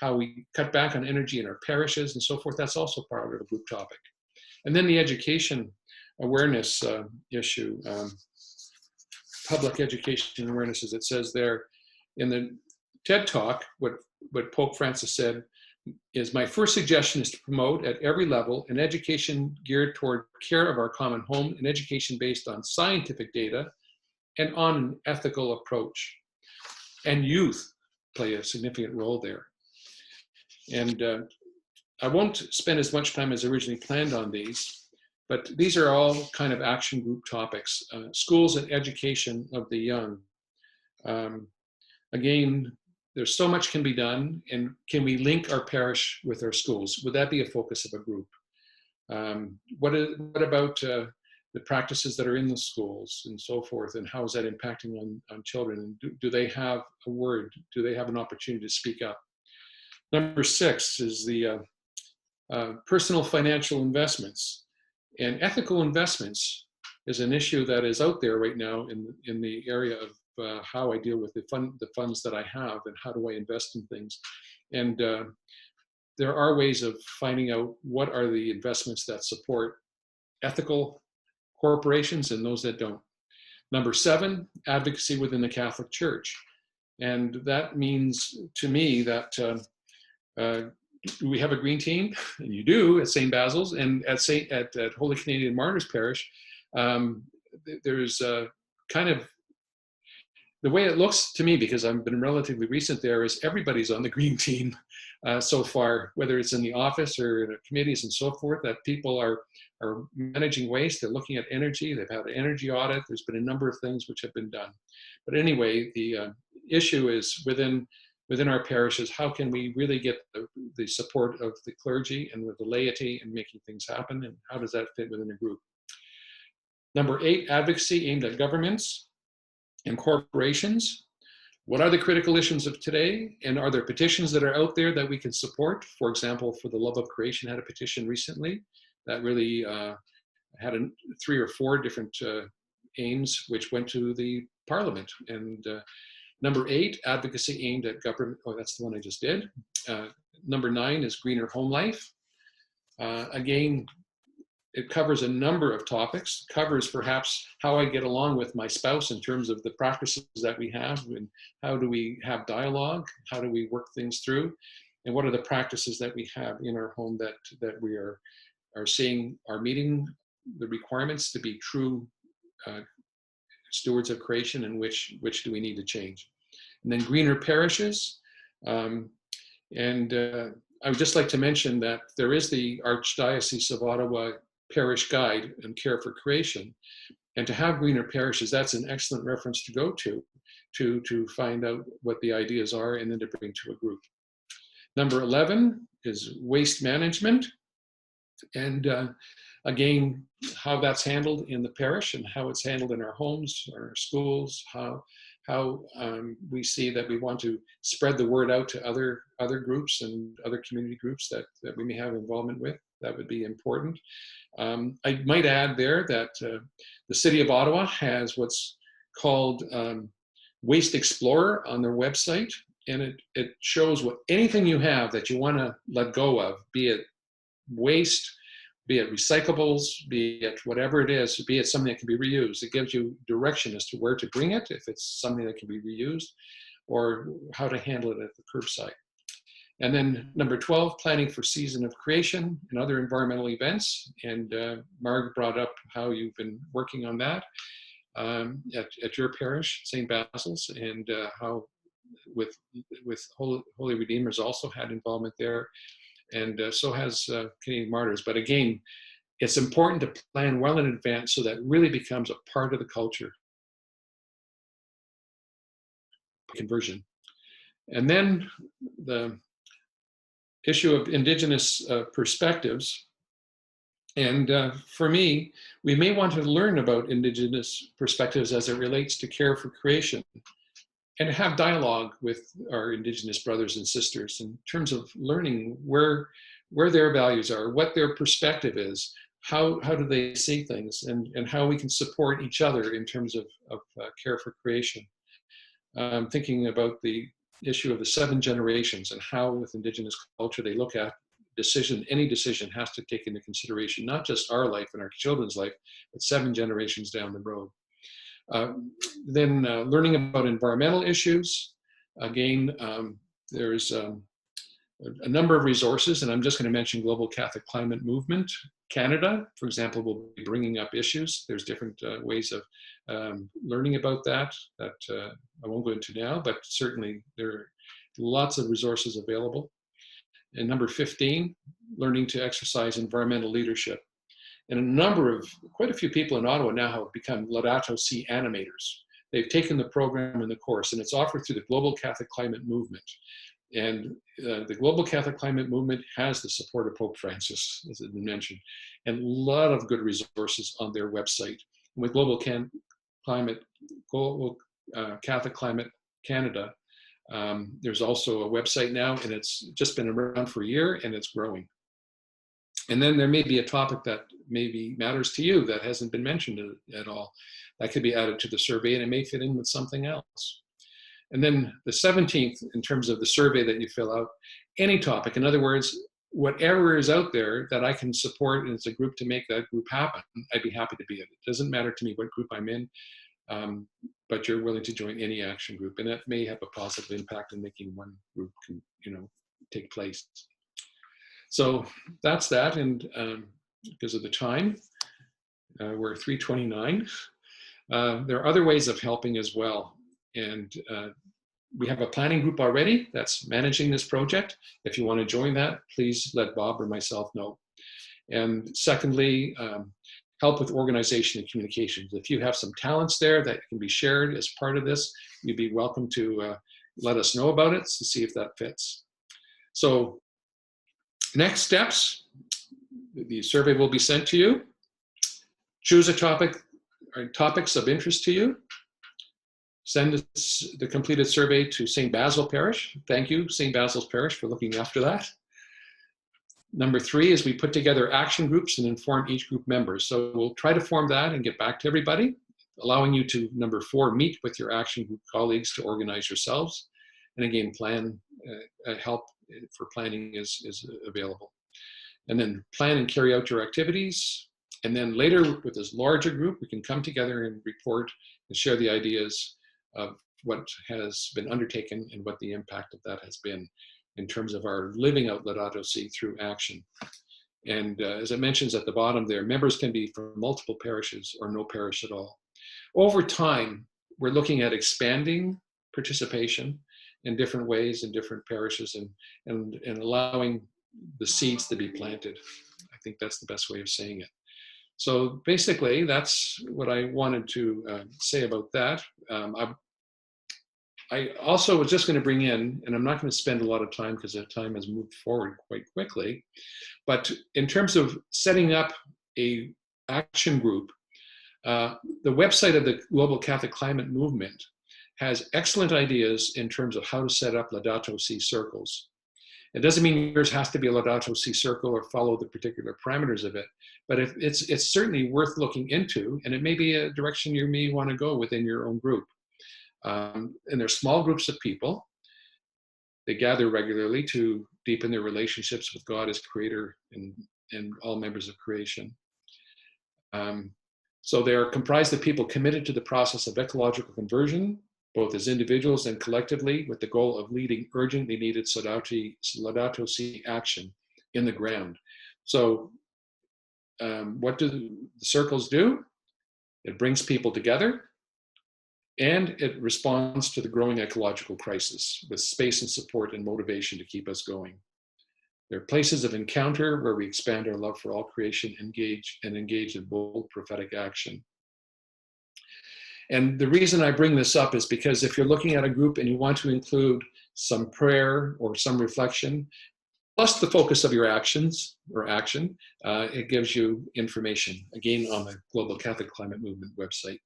how we cut back on energy in our parishes and so forth, that's also part of a group topic. And then the education awareness issue, public education awareness, as it says there. In the TED Talk, what Pope Francis said is, my first suggestion is to promote at every level an education geared toward care of our common home, an education based on scientific data and on an ethical approach. And youth play a significant role there. And I won't spend as much time as originally planned on these, but these are all kind of action group topics. Schools and education of the young. Again, there's so much can be done, and can we link our parish with our schools? Would that be a focus of a group? What about the practices that are in the schools and so forth, and how is that impacting on children? And do they have a word? Do they have an opportunity to speak up? Number 6 is the personal financial investments. And ethical investments is an issue that is out there right now in the area of how I deal with the funds that I have, and how do I invest in things. And there are ways of finding out what are the investments that support ethical corporations and those that don't. Number 7, advocacy within the Catholic Church. And that means to me that we have a green team, and you do at St. Basil's, and at Holy Canadian Martyrs Parish. There's kind of, the way it looks to me, because I've been relatively recent there, is everybody's on the green team so far, whether it's in the office or in the committees and so forth, that people are managing waste, they're looking at energy, they've had an energy audit, there's been a number of things which have been done. But anyway, the issue is within our parishes, how can we really get the support of the clergy and with the laity and making things happen, and how does that fit within a group? Number 8, advocacy aimed at governments and corporations. What are the critical issues of today? And are there petitions that are out there that we can support? For example, For the Love of Creation had a petition recently that really had 3 or 4 different aims which went to the Parliament. And Number 8, advocacy aimed at government. Oh, that's the one I just did. Number 9 is greener home life. Again, it covers a number of topics, covers perhaps how I get along with my spouse in terms of the practices that we have, and how do we have dialogue, how do we work things through, and what are the practices that we have in our home that we are seeing are meeting the requirements to be true stewards of creation, and which do we need to change. And then greener parishes. I would just like to mention that there is the Archdiocese of Ottawa Parish Guide and Care for Creation. And to have greener parishes, that's an excellent reference to go to find out what the ideas are and then to bring to a group. Number 11 is waste management. And again, how that's handled in the parish and how it's handled in our homes, our schools, how we see that we want to spread the word out to other groups and other community groups that we may have involvement with. That would be important. I might add there that the City of Ottawa has what's called Waste Explorer on their website, and it shows anything you have that you want to let go of, be it waste, be it recyclables, be it whatever it is, be it something that can be reused. It gives you direction as to where to bring it, if it's something that can be reused, or how to handle it at the curbside. And then number 12, planning for season of creation and other environmental events. And Marg brought up how you've been working on that at your parish, St. Basil's, and how with Holy Redeemer's also had involvement there. And so has Canadian Martyrs. But again, it's important to plan well in advance so that it really becomes a part of the culture. Conversion. And then the issue of Indigenous perspectives. And for me, we may want to learn about Indigenous perspectives as it relates to care for creation, and have dialogue with our Indigenous brothers and sisters in terms of learning where their values are, what their perspective is, how do they see things, and how we can support each other in terms of care for creation. Thinking about the issue of the 7 generations and how with Indigenous culture they look at any decision has to take into consideration not just our life and our children's life, but 7 generations down the road. Then learning about environmental issues. Again, there's a number of resources, and I'm just going to mention Global Catholic Climate Movement. Canada, for example, will be bringing up issues. There's different ways of learning about that I won't go into now, but certainly there are lots of resources available. And number 15, learning to exercise environmental leadership. And quite a few people in Ottawa now have become Laudato Si animators. They've taken the program and the course, and it's offered through the Global Catholic Climate Movement. And the Global Catholic Climate Movement has the support of Pope Francis, as has been mentioned, and a lot of good resources on their website. And with Global Catholic Climate Canada, there's also a website now, and it's just been around for a year, and it's growing. And then there may be a topic that maybe matters to you that hasn't been mentioned at all. That could be added to the survey, and it may fit in with something else. And then the 17th, in terms of the survey that you fill out, any topic, in other words, whatever is out there that I can support as a group to make that group happen, I'd be happy to be in it. It doesn't matter to me what group I'm in, but you're willing to join any action group, and that may have a positive impact in making one group take place. So that's that, and because of the time, we're 3:29. There are other ways of helping as well, and we have a planning group already that's managing this project. If you want to join that, please let Bob or myself know. And secondly, help with organization and communications. If you have some talents there that can be shared as part of this, you'd be welcome to let us know about it to see if that fits. So next steps, the survey will be sent to you. Choose a topic or topics of interest to you. Send the completed survey to St. Basil Parish. Thank you, St. Basil's Parish, for looking after that. Number 3 is we put together action groups and inform each group member. So we'll try to form that and get back to everybody. allowing you to, number 4, meet with your action group colleagues to organize yourselves. And again, plan, help for planning is available. And then plan and carry out your activities. And then later with this larger group, we can come together and report and share the ideas of what has been undertaken and what the impact of that has been in terms of our living out Laudato Si through action. And as it mentions at the bottom there, members can be from multiple parishes or no parish at all. Over time, we're looking at expanding participation in different ways in different parishes and allowing the seeds to be planted. I think that's the best way of saying it. So basically, that's what I wanted to say about that. I also was just going to bring in, and I'm not going to spend a lot of time because the time has moved forward quite quickly, but in terms of setting up a action group, the website of the Global Catholic Climate Movement has excellent ideas in terms of how to set up Laudato Si circles. It doesn't mean yours has to be a Laudato Si circle or follow the particular parameters of it, but it's certainly worth looking into, and it may be a direction you may want to go within your own group. And they're small groups of people. They gather regularly to deepen their relationships with God as creator and all members of creation. So they're comprised of people committed to the process of ecological conversion, both as individuals and collectively, with the goal of leading urgently needed Laudato Si action in the ground. So what do the circles do? It brings people together, and it responds to the growing ecological crisis with space and support and motivation to keep us going. They're places of encounter where we expand our love for all creation, engage in bold prophetic action. And the reason I bring this up is because if you're looking at a group and you want to include some prayer or some reflection, plus the focus of your actions or action, it gives you information, again, on the Global Catholic Climate Movement website.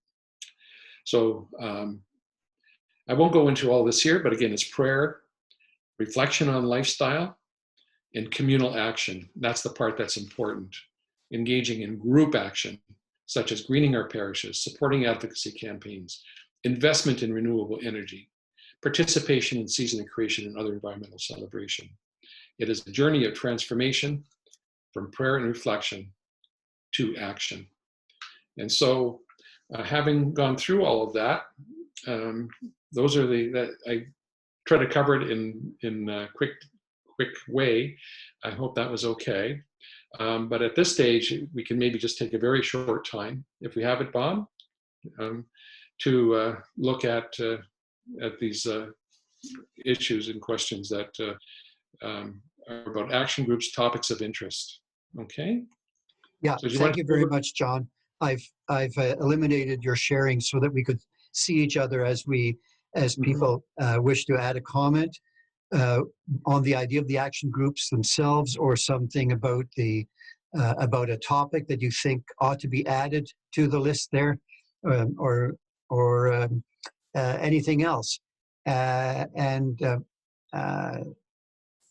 So I won't go into all this here, but again, it's prayer, reflection on lifestyle, and communal action. That's the part that's important. Engaging in group action, such as greening our parishes, supporting advocacy campaigns, investment in renewable energy, participation in season of creation and other environmental celebration. It is a journey of transformation from prayer and reflection to action. And so, having gone through all of that, those are that I try to cover it in a quick way. I hope that was okay. But at this stage, we can maybe just take a very short time, if we have it, Bob, to look at these issues and questions that are about action groups, topics of interest. Okay. Yeah. So thank you very much, John. I've eliminated your sharing so that we could see each other as people wish to add a comment on the idea of the action groups themselves, or something about about a topic that you think ought to be added to the list there, or anything else. And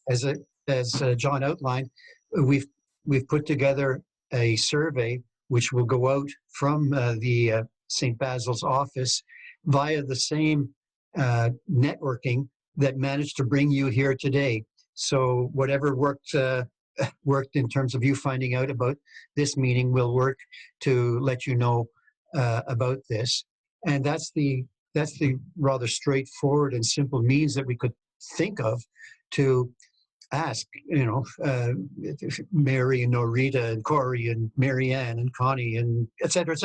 as John outlined, we've put together a survey which will go out from the St. Basil's office via the same networking that managed to bring you here today. So whatever worked in terms of you finding out about this meeting will work to let you know about this. And that's the rather straightforward and simple means that we could think of to ask, Mary and Norita and Corey and Marianne and Connie and et cetera,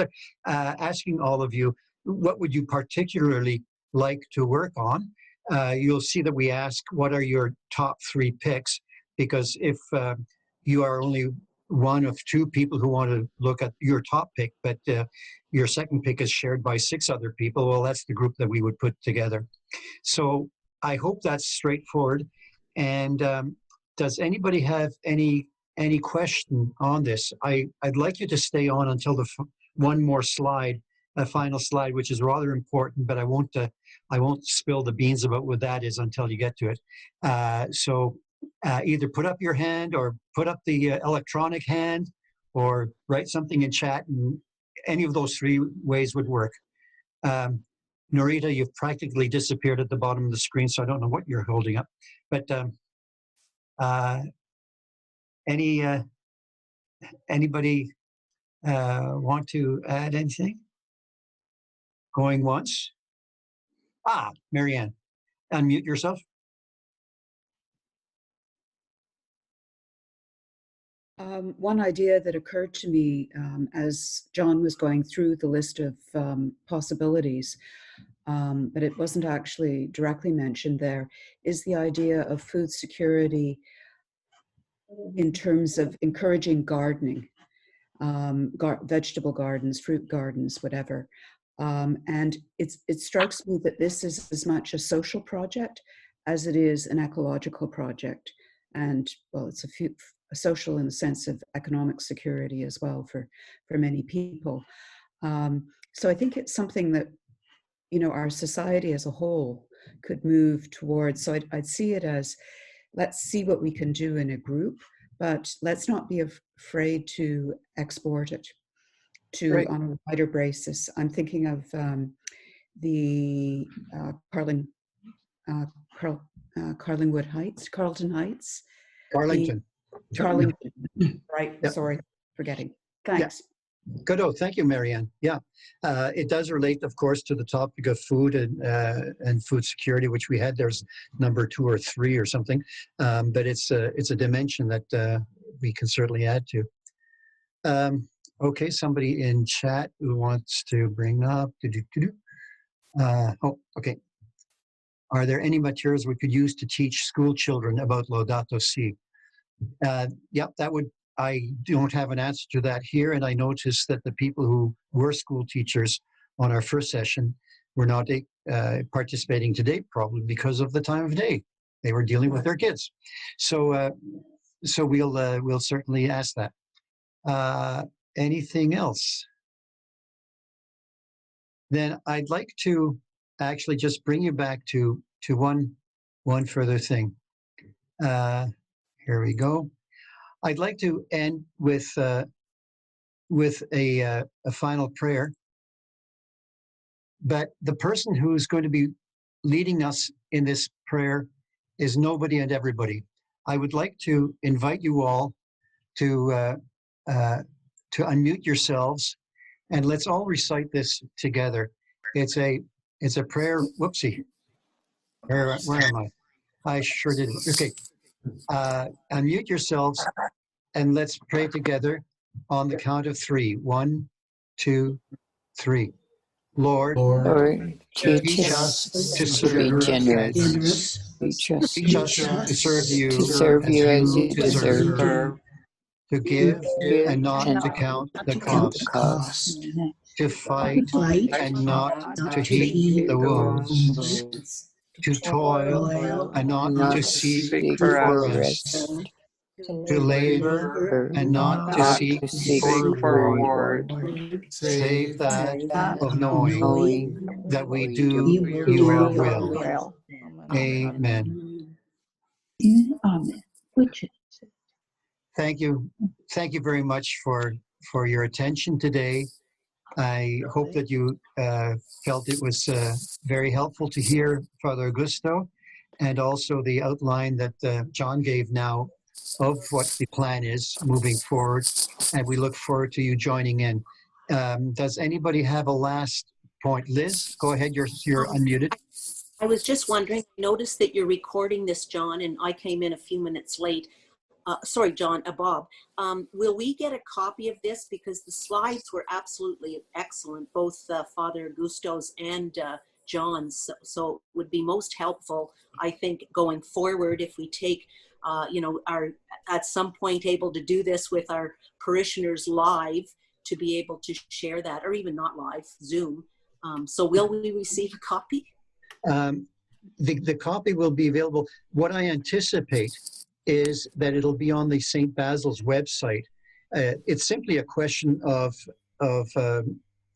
asking all of you, what would you particularly like to work on? You'll see that we ask, what are your top 3 picks? Because if you are only one of 2 people who want to look at your top pick, but your second pick is shared by 6 other people, well, that's the group that we would put together. So I hope that's straightforward. And does anybody have any question on this? I'd like you to stay on until the one more slide, a final slide, which is rather important, but I won't spill the beans about what that is until you get to it. So either put up your hand or put up the electronic hand, or write something in chat, any of those three ways would work. Norita, you've practically disappeared at the bottom of the screen, so I don't know what you're holding up. But anybody want to add anything? Going once? Marianne, unmute yourself. One idea that occurred to me as John was going through the list of possibilities, but it wasn't actually directly mentioned there, is the idea of food security in terms of encouraging gardening, vegetable gardens, fruit gardens, whatever. And it strikes me that this is as much a social project as it is an ecological project. And well, it's a social in the sense of economic security as well for many people. So I think it's something that, you know, our society as a whole could move towards. So I'd see it as, let's see what we can do in a group, but let's not be afraid to export it on a wider basis. I'm thinking of the Carlingwood Heights, Carlton Heights. Carlington. Carlington, right, Yep. Sorry, forgetting. Thanks. Good. Thank you, Marianne. Yeah, it does relate, of course, to the topic of food and food security, which we had. There's number 2 or 3 or something, but it's a dimension that we can certainly add to. Okay, somebody in chat who wants to bring up. Okay. Are there any materials we could use to teach school children about Laudato Si? Yep, that would. I don't have an answer to that here, and I noticed that the people who were school teachers on our first session were not participating today, probably because of the time of day. They were dealing with their kids. So we'll certainly ask that. Anything else? Then I'd like to actually just bring you back to one further thing. Here we go. I'd like to end with a final prayer. But the person who's going to be leading us in this prayer is nobody and everybody. I would like to invite you all to unmute yourselves, and let's all recite this together. It's a prayer. Whoopsie. Where am I? I sure did. Okay. Unmute yourselves and let's pray together on the count of 3. 1, 2, 3. Lord, teach us to serve be generous. Teach us to serve you as you deserve. To give and not to count the cost. To fight and not to heap the wounds. To toil and not to seek for rest. To labor and not to seek for reward. Save that of knowing that we do your will. Amen. Amen. Thank you. Thank you very much for your attention today. I hope that you felt it was very helpful to hear Father Augusto, and also the outline that John gave now of what the plan is moving forward, and we look forward to you joining in. Does anybody have a last point? Liz, go ahead, you're unmuted. I was just wondering, I noticed that you're recording this, John, and I came in a few minutes late. Sorry, John, Bob. Will we get a copy of this? Because the slides were absolutely excellent, both Father Augusto's and John's. So it would be most helpful, I think, going forward if we take, are at some point able to do this with our parishioners live, to be able to share that, or even not live, Zoom. So will we receive a copy? The copy will be available. What I anticipate is that it'll be on the St. Basil's website. It's simply a question of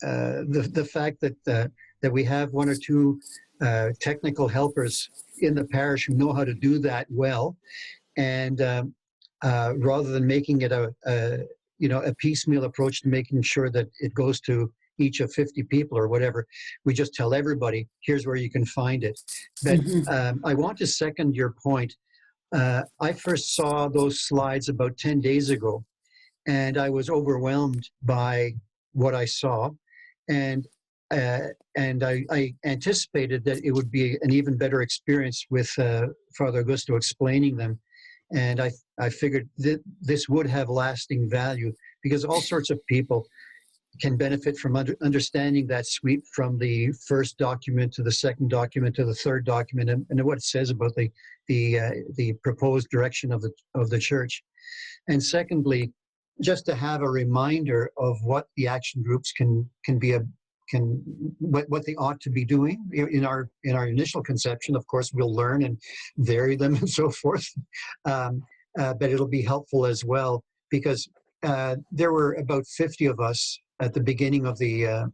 the fact that we have 1 or 2 technical helpers in the parish who know how to do that well, and rather than making it a piecemeal approach to making sure that it goes to each of 50 people or whatever. We just tell everybody, here's where you can find it. But I want to second your point. I first saw those slides about 10 days ago, and I was overwhelmed by what I saw. And I anticipated that it would be an even better experience with Father Augusto explaining them. And I figured that this would have lasting value, because all sorts of people can benefit from understanding that sweep from the first document to the second document to the third document, and what it says about the proposed direction of the church. And secondly, just to have a reminder of what the action groups what they ought to be doing in our initial conception. Of course, we'll learn and vary them and so forth, but it'll be helpful as well, because there were about 50 of us at the beginning of the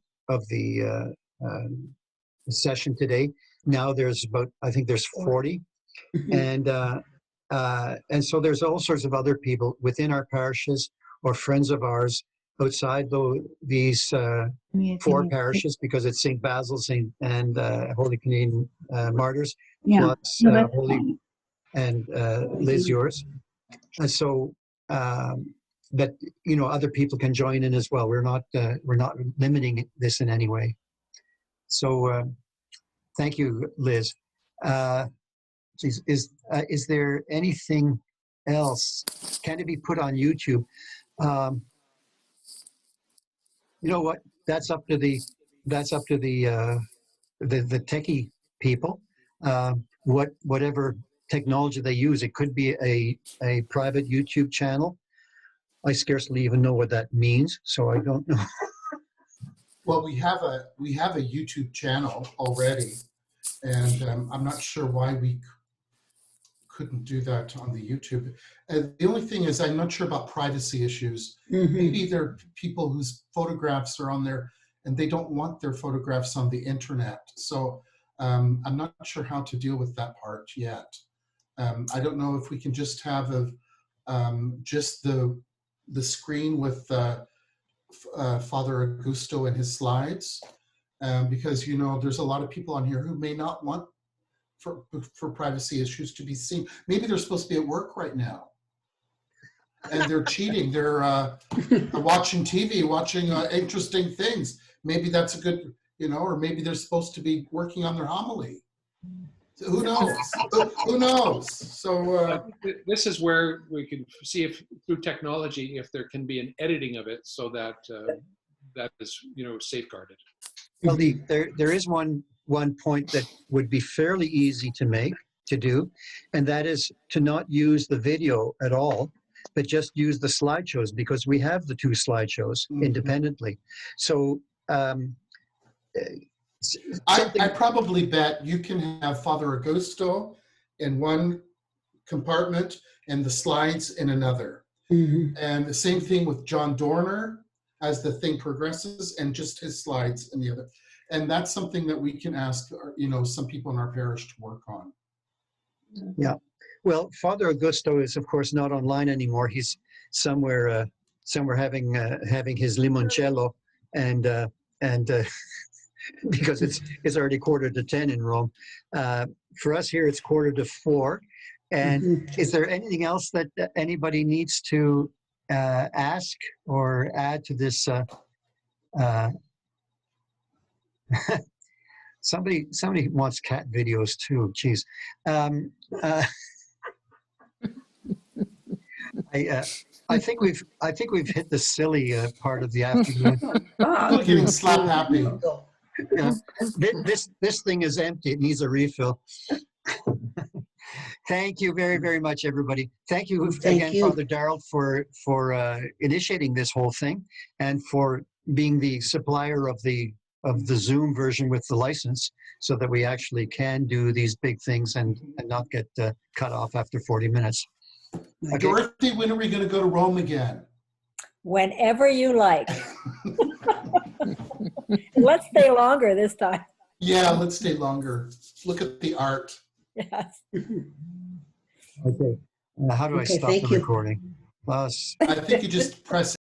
session today. Now there's I think there's 40, and so there's all sorts of other people within our parishes or friends of ours outside these 4 parishes, because it's St. Basil, and Holy Canadian Martyrs, plus Holy and Liz, yours. And so that other people can join in as well. We're not limiting this in any way. So thank you, Liz. Is there anything else? Can it be put on YouTube? You know what? That's up to the techie people. Whatever technology they use, it could be a private YouTube channel. I scarcely even know what that means, so I don't know. Well, we have a YouTube channel already, and I'm not sure why we couldn't do that on the YouTube. The only thing is, I'm not sure about privacy issues. Maybe there are people whose photographs are on there and they don't want their photographs on the internet. So I'm not sure how to deal with that part yet. I don't know if we can just have just the screen with Father Augusto and his slides, because there's a lot of people on here who may not want for privacy issues to be seen. Maybe they're supposed to be at work right now, and they're cheating. They're watching TV, watching interesting things. Maybe that's a good, or maybe they're supposed to be working on their homily. Who knows? Who knows? So this is where we can see if through technology, if there can be an editing of it so that that is safeguarded. Well, there is one point that would be fairly easy to do, and that is to not use the video at all, but just use the slideshows, because we have the 2 slideshows independently. So I probably bet you can have Father Augusto in one compartment and the slides in another. And the same thing with John Dorner as the thing progresses, and just his slides in the other. And that's something that we can ask, some people in our parish to work on. Yeah. Well, Father Augusto is, of course, not online anymore. He's somewhere having his limoncello, and because it's already 9:45 in Rome. For us here, it's 3:45. And is there anything else that anybody needs to ask or add to this? Somebody wants cat videos too. Jeez. I think we've hit the silly part of the afternoon. People getting slap happy. Yeah. This thing is empty. It needs a refill. Thank you very, very much, everybody. Thank you again, Father Darrell, for initiating this whole thing, and for being the supplier of the Zoom version with the license, so that we actually can do these big things and not get cut off after 40 minutes. Okay. Dorothy, when are we going to go to Rome again? Whenever you like. Let's stay longer this time. Yeah, let's stay longer. Look at the art. Yes. Okay. How do I stop the recording? I think you just press